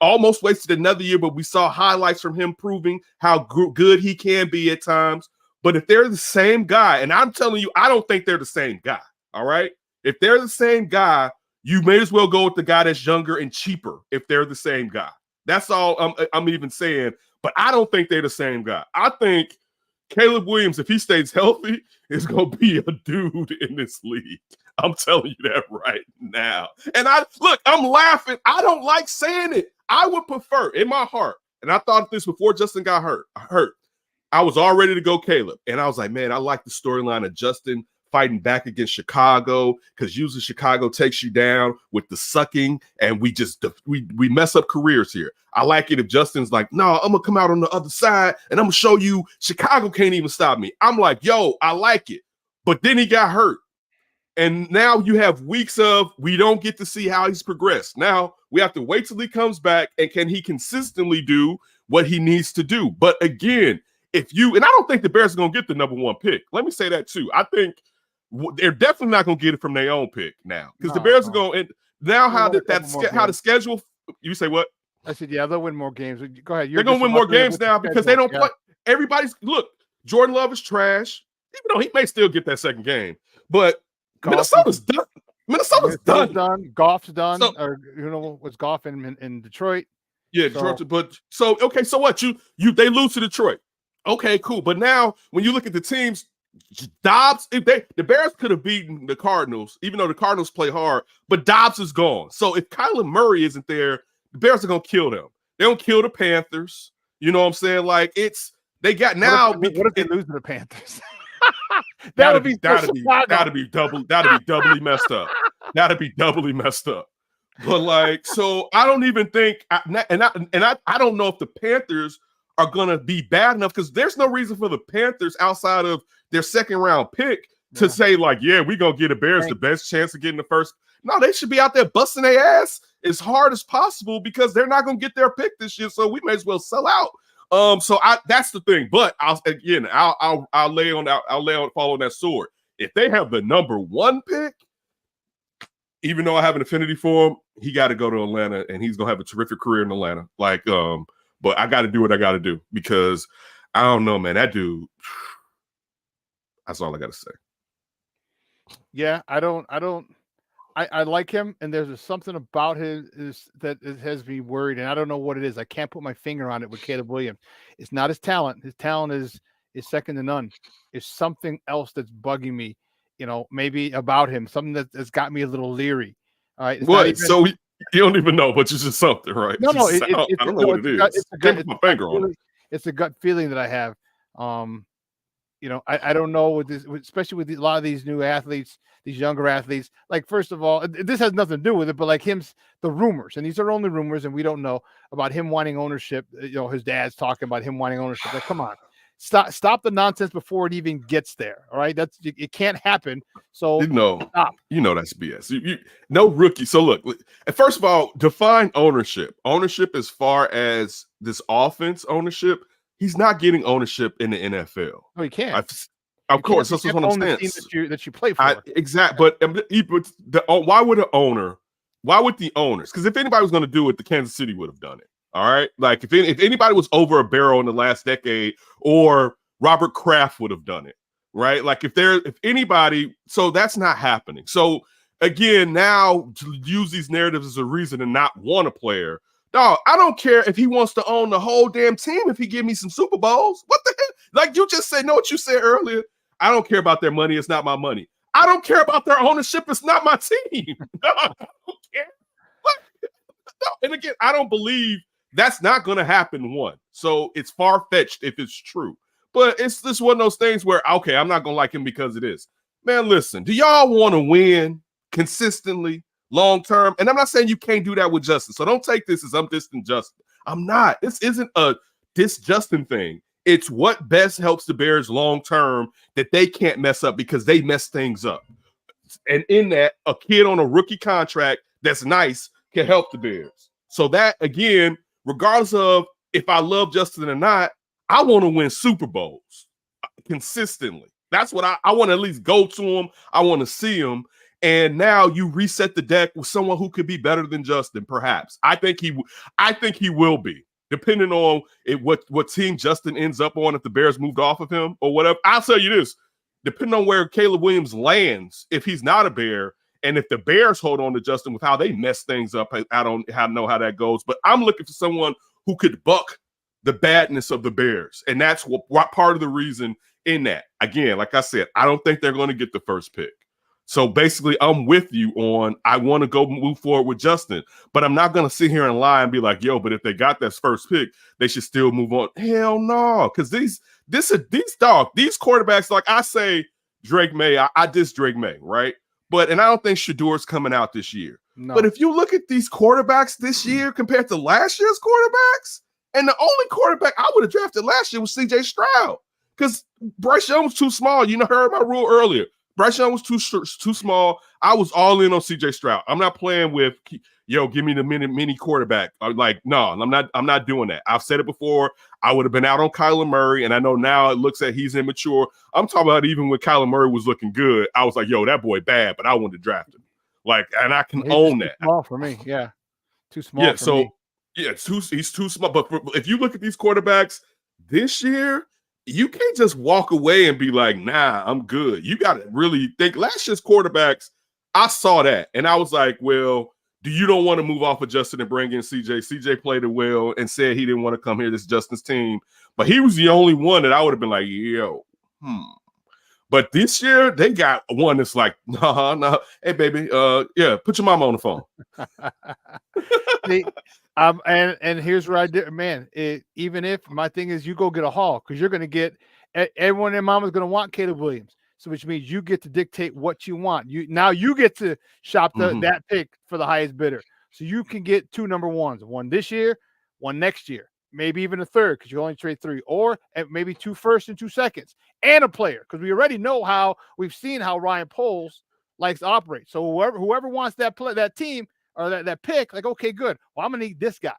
Speaker 10: almost wasted another year, but we saw highlights from him proving how good he can be at times. But if they're the same guy, and I'm telling you, I don't think they're the same guy, all right? If they're the same guy, you may as well go with the guy that's younger and cheaper if they're the same guy. That's all I'm even saying. But I don't think they're the same guy. I think Caleb Williams, if he stays healthy, is going to be a dude in this league. I'm telling you that right now. And I'm laughing. I don't like saying it. I would prefer in my heart, and I thought this before Justin got hurt. I was all ready to go Caleb. And I was like, man, I like the storyline of Justin fighting back against Chicago, because usually Chicago takes you down with the sucking, and we mess up careers here. I like it if Justin's like, no, I'm gonna come out on the other side and I'm gonna show you Chicago can't even stop me. I'm like, yo, I like it. But then he got hurt. And now you have weeks of we don't get to see how he's progressed. Now we have to wait till he comes back, and can he consistently do what he needs to do? But again, and I don't think the Bears are gonna get the number 1 pick. Let me say that too. I think they're definitely not going to get it from their own pick now, because the Bears are going. And now how the schedule? You say what?
Speaker 1: I said, yeah, they'll win more games. Go ahead.
Speaker 10: They're going to win more games now because they don't play. Everybody's Jordan Love is trash, even though he may still get that second game. But Minnesota's done. Minnesota's done.
Speaker 1: Goff's done. Was Goff in Detroit?
Speaker 10: Yeah, Detroit. But so what? They lose to Detroit. Okay, cool. But now when you look at the teams. Dobbs, the Bears could have beaten the Cardinals, even though the Cardinals play hard, but Dobbs is gone. So if Kyler Murray isn't there, the Bears are gonna kill them. They don't kill the Panthers. You know what I'm saying? Like they got now.
Speaker 1: What if they lose to the Panthers?
Speaker 10: that'd be doubly messed up. That'd be doubly messed up. But so I don't even think, I don't know if the Panthers are gonna be bad enough, because there's no reason for the Panthers outside of their second round pick to say we're gonna get the Bears the best chance of getting the first. No, they should be out there busting their ass as hard as possible, because they're not gonna get their pick this year. So we may as well sell out. That's the thing. But I'll follow that sword. If they have the number 1 pick, even though I have an affinity for him, he got to go to Atlanta, and he's gonna have a terrific career in Atlanta. But I got to do what I got to do, because I don't know, man. That dude. That's all I got to say.
Speaker 1: Yeah, I like him, and there's something about his that has me worried, and I don't know what it is. I can't put my finger on it with Caleb Williams. It's not his talent. His talent is second to none. It's something else that's bugging me, maybe about him, something that's got me a little leery. All right.
Speaker 10: So you don't even know, but it's just something, right?
Speaker 1: No,
Speaker 10: I don't know what it is.
Speaker 1: It's a gut feeling that I have. I don't know with this, especially with a lot of these new athletes, these younger athletes. Like, first of all, this has nothing to do with it, but the rumors, and these are only rumors, and we don't know about him wanting ownership. His dad's talking about him wanting ownership. Like, come on, stop the nonsense before it even gets there. All right, it can't happen. So stop.
Speaker 10: That's BS. No rookie. So look, first of all, define ownership. Ownership as far as this offense ownership. He's not getting ownership in the NFL.
Speaker 1: No, he can't.
Speaker 10: Of course, that's what I'm saying.
Speaker 1: That you play for.
Speaker 10: Exactly. But why would the owners? Because if anybody was going to do it, the Kansas City would have done it. All right. Like if anybody was over a barrel in the last decade, or Robert Kraft would have done it. Right. Like if anybody, so that's not happening. So again, now to use these narratives as a reason to not want a player. Dog, I don't care if he wants to own the whole damn team if he give me some Super Bowls. What the hell? Like you just said, know what you said earlier? I don't care about their money. It's not my money. I don't care about their ownership. It's not my team. No, I don't care. No. And again, I don't believe that's not going to happen, one. So it's far-fetched if it's true. But it's just one of those things where, okay, I'm not going to like him because it is. Man, listen, do y'all want to win consistently, long-term? And I'm not saying you can't do that with Justin. So don't take this as I'm distant Justin. I'm not. This isn't a dis-Justin thing. It's what best helps the Bears long-term that they can't mess up because they mess things up. And in that, a kid on a rookie contract that's nice can help the Bears. So that, again, regardless of if I love Justin or not, I want to win Super Bowls consistently. That's what I want to at least go to him. I want to see him. And now you reset the deck with someone who could be better than Justin, perhaps. I think he will be, depending on what team Justin ends up on if the Bears moved off of him or whatever. I'll tell you this, depending on where Caleb Williams lands, if he's not a Bear, and if the Bears hold on to Justin with how they mess things up, I don't know how that goes. But I'm looking for someone who could buck the badness of the Bears. And that's what part of the reason in that. Again, like I said, I don't think they're going to get the first pick. So basically, I'm with you on I want to go move forward with Justin, but I'm not going to sit here and lie and be like, yo, but if they got that first pick, they should still move on. Hell no, because these quarterbacks, like I say, Drake May, I diss Drake May, right? And I don't think Shadour's coming out this year. No. But if you look at these quarterbacks this year compared to last year's quarterbacks, and the only quarterback I would have drafted last year was C.J. Stroud because Bryce Young was too small. You know, heard my rule earlier. Bryce Young was too small. I was all in on C.J. Stroud. I'm not playing with, give me the mini quarterback. No, I'm not doing that. I've said it before. I would have been out on Kyler Murray, and I know now it looks like he's immature. I'm talking about even when Kyler Murray was looking good, I was like, yo, that boy bad, but I wanted to draft him. And I can own that.
Speaker 1: Too small for me, yeah. Too small
Speaker 10: yeah,
Speaker 1: for
Speaker 10: so,
Speaker 1: me.
Speaker 10: Yeah, he's too small. But if you look at these quarterbacks this year, you can't just walk away and be like, nah, I'm good. You got to really think. Last year's quarterbacks, I saw that. And I was like, well, you don't want to move off of Justin and bring in CJ? CJ played it well and said he didn't want to come here. This is Justin's team. But he was the only one that I would have been like, But this year, they got one that's like, no. Hey, baby, put your mama on the phone.
Speaker 1: See, and here's where I did, man. Even if my thing is you go get a haul because you're going to get everyone and their mama's going to want Caleb Williams, so which means you get to dictate what you want. You get to shop that pick for the highest bidder, so you can get 2 number ones, one this year, one next year, maybe even a third because you only trade 3, or maybe 2 firsts and 2 seconds, and a player because we already know we've seen how Ryan Poles likes to operate. So whoever wants that team. Or that pick, like, okay, good. Well, I'm gonna need this guy.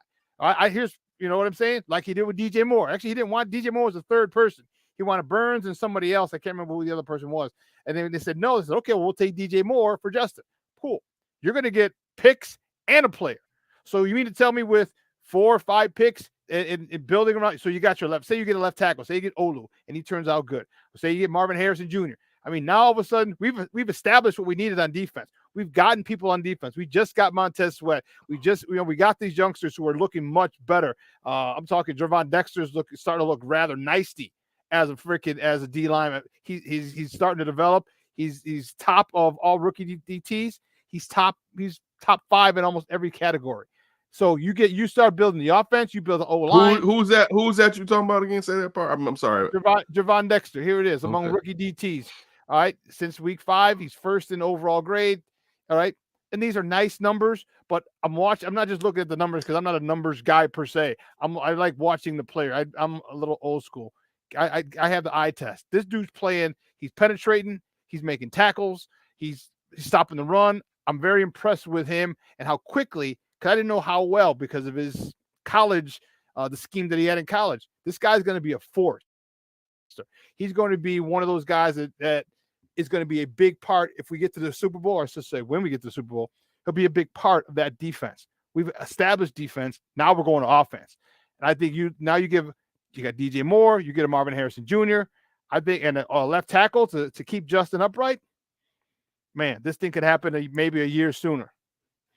Speaker 1: Here's, you know what I'm saying? Like he did with DJ Moore. Actually, he didn't want DJ Moore as a third person. He wanted Burns and somebody else. I can't remember who the other person was. And then they said, no, they said, okay, well, we'll take DJ Moore for Justin. Cool. You're gonna get picks and a player. So you mean to tell me with 4 or 5 picks in building around, so you got your left, say you get a left tackle, say you get Olu, and he turns out good. Say you get Marvin Harrison Jr. I mean, now all of a sudden we've established what we needed on defense. We've gotten people on defense. We just got Montez Sweat. We got these youngsters who are looking much better. I'm talking Javon Dexter's starting to look rather nicey as a D lineman. He's starting to develop. He's top of all rookie DTs. He's top 5 in almost every category. So you start building the offense. You build the O line.
Speaker 10: Who's that you talking about again? Say that part. I'm sorry.
Speaker 1: Javon Dexter. Here it is among rookie DTs. All right, since week 5, he's first in overall grade. All right, and these are nice numbers, but I'm not just looking at the numbers because I'm not a numbers guy per se. I like watching the player. I'm a little old school. I have the eye test. This dude's playing. He's penetrating. He's making tackles. He's stopping the run. I'm very impressed with him and how quickly. Because I didn't know how well because of his college, the scheme that he had in college. This guy's going to be a force. He's going to be one of those guys that is going to be a big part if we get to the Super Bowl, or I should say when we get to the Super Bowl, he'll be a big part of that defense. We've established defense. Now we're going to offense. And I think you got DJ Moore, you get a Marvin Harrison Jr., I think, and a left tackle to keep Justin upright. Man, this thing could happen maybe a year sooner.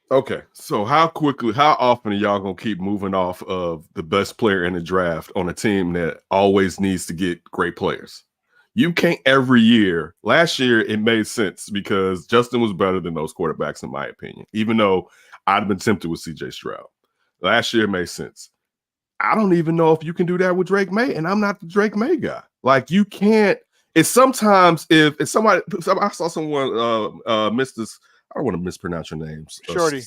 Speaker 10: Okay, so how often are y'all gonna keep moving off of the best player in the draft on a team that always needs to get great players? You can't every year. Last year, it made sense because Justin was better than those quarterbacks, in my opinion, even though I'd have been tempted with CJ Stroud. Last year, it made sense. I don't even know if you can do that with Drake May, and I'm not the Drake May guy. Like, you can't. It's sometimes if somebody, I saw someone miss this. I don't want to mispronounce your names.
Speaker 1: Shorty.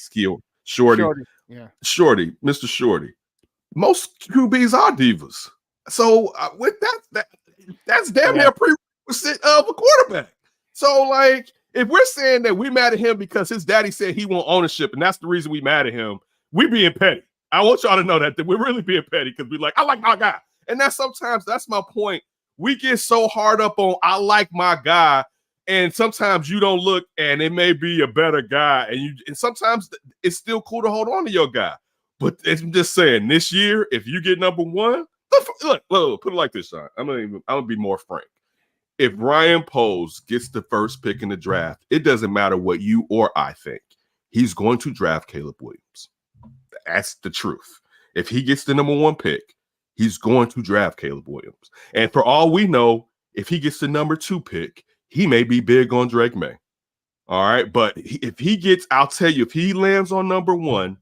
Speaker 10: Shorty.
Speaker 1: Yeah.
Speaker 10: Shorty, Mr. Shorty. Most QBs are divas. So with that's damn near a prerequisite of a quarterback. So, like, if we're saying that we mad at him because his daddy said he want ownership, and that's the reason we mad at him, we being petty. I want y'all to know that we're really being petty because we're like, I like my guy. And that's my point. We get so hard up on I like my guy, and sometimes you don't look, and it may be a better guy, and sometimes it's still cool to hold on to your guy. But I'm just saying, this year, if you get number one, look, put it like this, Shawn. I'm gonna be more frank. If Ryan Poles gets the first pick in the draft, it doesn't matter what you or I think. He's going to draft Caleb Williams. That's the truth. If he gets the number one pick, he's going to draft Caleb Williams. And for all we know, if he gets the number two pick, he may be big on Drake May. All right. But if he gets, I'll tell you, if he lands on number one,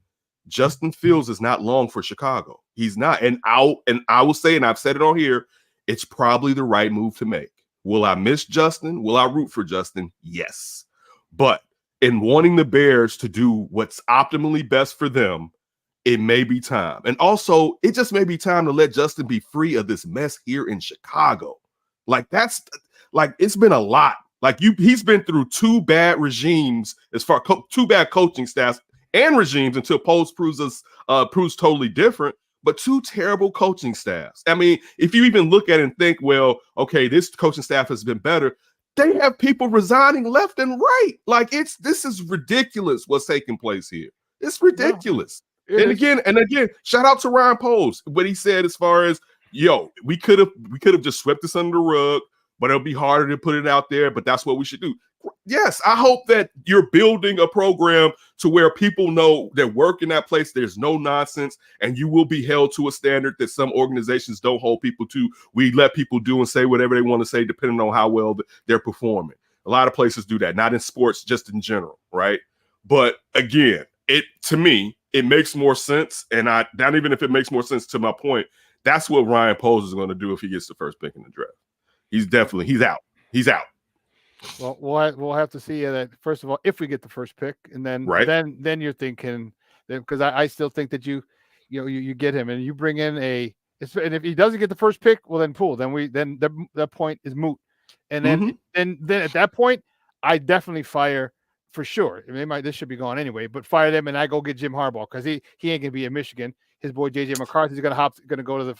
Speaker 10: Justin Fields is not long for Chicago. He's not. And I will say, and I've said it on here, it's probably the right move to make. Will I miss Justin? Will I root for Justin? Yes. But in wanting the Bears to do what's optimally best for them, it may be time. And also, it just may be time to let Justin be free of this mess here in Chicago. It's been a lot. He's been through two bad regimes as far two bad coaching staffs and regimes until Poles proves totally different. But two terrible coaching staffs. I mean, if you even look at it and think, well, okay, this coaching staff has been better. They have people resigning left and right. This is ridiculous what's taking place here. It's ridiculous.
Speaker 1: No,
Speaker 10: and again, shout out to Ryan Poles. What he said as far as, we could have just swept this under the rug, but it'll be harder to put it out there. But that's what we should do. Yes, I hope that you're building a program to where people know that work in that place, there's no nonsense, and you will be held to a standard that some organizations don't hold people to. We let people do and say whatever they want to say, depending on how well they're performing. A lot of places do that, not in sports, just in general, right? But again, to me, it makes more sense, and not even if it makes more sense to my point, that's what Ryan Poles is going to do if he gets the first pick in the draft. He's out. He's out.
Speaker 1: Well, we'll have to see that first of all if we get the first pick, and then then you're thinking, because I still think that you get him and you bring in and if he doesn't get the first pick, well then that point is moot, and then at that point I definitely fire for sure. I mean, this should be gone anyway, but fire them and I go get Jim Harbaugh because he ain't gonna be in Michigan. His boy JJ McCarthy's gonna go to the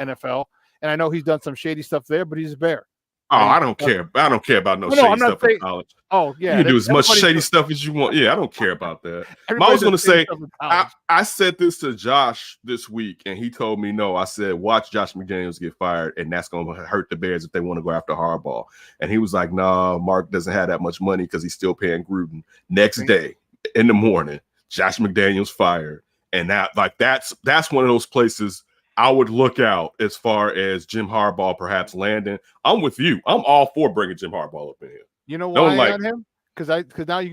Speaker 1: NFL, and I know he's done some shady stuff there, but he's a Bear.
Speaker 10: Oh, I don't care. I don't care about shady stuff in college.
Speaker 1: Oh, yeah.
Speaker 10: You can do as much shady stuff as you want. Yeah, I don't care about that. I was going to say, I said this to Josh this week, and he told me no. I said, watch Josh McDaniels get fired, and that's going to hurt the Bears if they want to go after Harbaugh. And he was like, nah, Mark doesn't have that much money because he's still paying Gruden. Next day in the morning, Josh McDaniels fired. And that's one of those places I would look out as far as Jim Harbaugh perhaps landing. I'm with you. I'm all for bringing Jim Harbaugh up in here.
Speaker 1: You know why on him? Because now he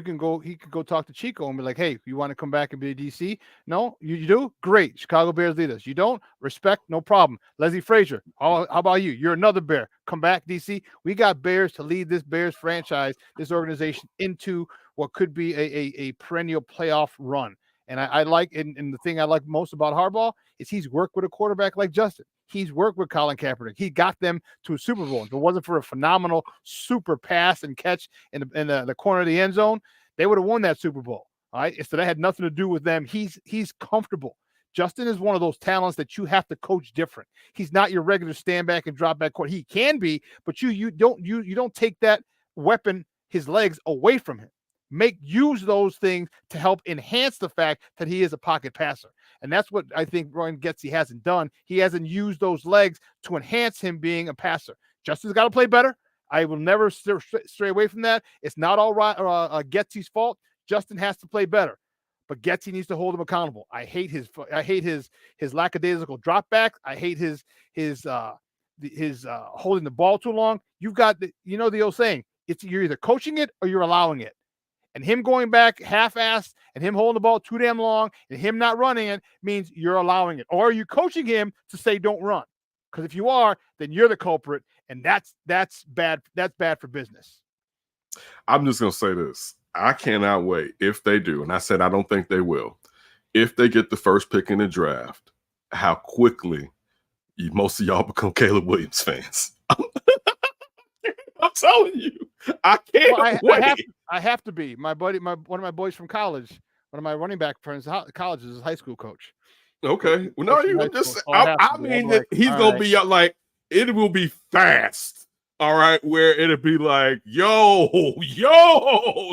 Speaker 1: could go talk to Chico and be like, hey, you want to come back and be a DC? No, you do? Great. Chicago Bears lead us. You don't? Respect, no problem. Leslie Frazier, how about you? You're another Bear. Come back, DC. We got Bears to lead this Bears franchise, this organization into what could be a perennial playoff run. And I like, and the thing I like most about Harbaugh is he's worked with a quarterback like Justin. He's worked with Colin Kaepernick. He got them to a Super Bowl. If it wasn't for a phenomenal super pass and catch in the corner of the end zone, they would have won that Super Bowl. All right. So that had nothing to do with them. He's comfortable. Justin is one of those talents that you have to coach different. He's not your regular stand back and drop back quarterback. He can be, but you don't take that weapon, his legs, away from him. Use those things to help enhance the fact that he is a pocket passer. And that's what I think Ryan Getsy hasn't done. He hasn't used those legs to enhance him being a passer. Justin's got to play better. I will never stray away from that. It's not all right Getsy's fault. Justin has to play better. but Getsy needs to hold him accountable. I hate his lackadaisical drop back. I hate his holding the ball too long. You've got the old saying, you're either coaching it or you're allowing it. And him going back half-assed and him holding the ball too damn long and him not running it means you're allowing it. Or are you coaching him to say don't run? Because if you are, then you're the culprit, and that's bad. That's bad for business.
Speaker 10: I'm just gonna say this. I cannot wait if they do, and I said I don't think they will. If they get the first pick in the draft, how quickly most of y'all become Caleb Williams fans. I'm telling you, I can't wait.
Speaker 1: I have to be. My buddy, one of my boys from college, one of my running back friends, college is his high school coach.
Speaker 10: Okay. Well, no, you just. I mean that he's gonna be like, it will be fast. All right, where it'll be like, yo,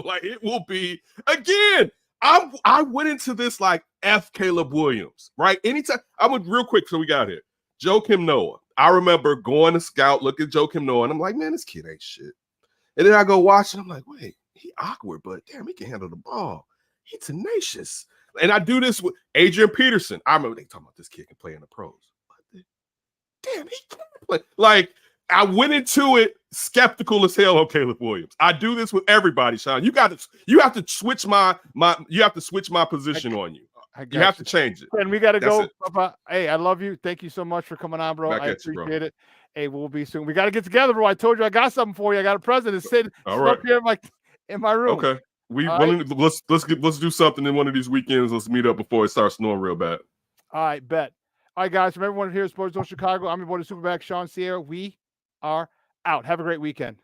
Speaker 10: like it will be again. I went into this like F Caleb Williams, right? Anytime I went real quick, so we got here. Joakim Noah. I remember going to scout, look at Joakim Noah, and I'm like, man, this kid ain't shit. And then I go watch, and I'm like, wait, he awkward, but damn, he can handle the ball. He tenacious. And I do this with Adrian Peterson. I remember they talking about this kid can play in the pros. Damn, he can play. Like, I went into it skeptical as hell on Caleb Williams. I do this with everybody, Shawn. You have to switch my position on you. You have to change it.
Speaker 1: And we got to go. Hey, I love you. Thank you so much for coming on, bro.
Speaker 10: Back
Speaker 1: I
Speaker 10: at you,
Speaker 1: appreciate
Speaker 10: bro.
Speaker 1: it. Hey, we'll be soon. We got to get together, bro. I told you I got something for you. I got a present. It's sitting up here in my room.
Speaker 10: Okay. Let's do something in one of these weekends. Let's meet up before it starts snowing real bad.
Speaker 1: All right, bet. All right, guys. From everyone here at Sports Zone Chicago, I'm your boy, the SuperBack, Shawn Sierra. We are out. Have a great weekend.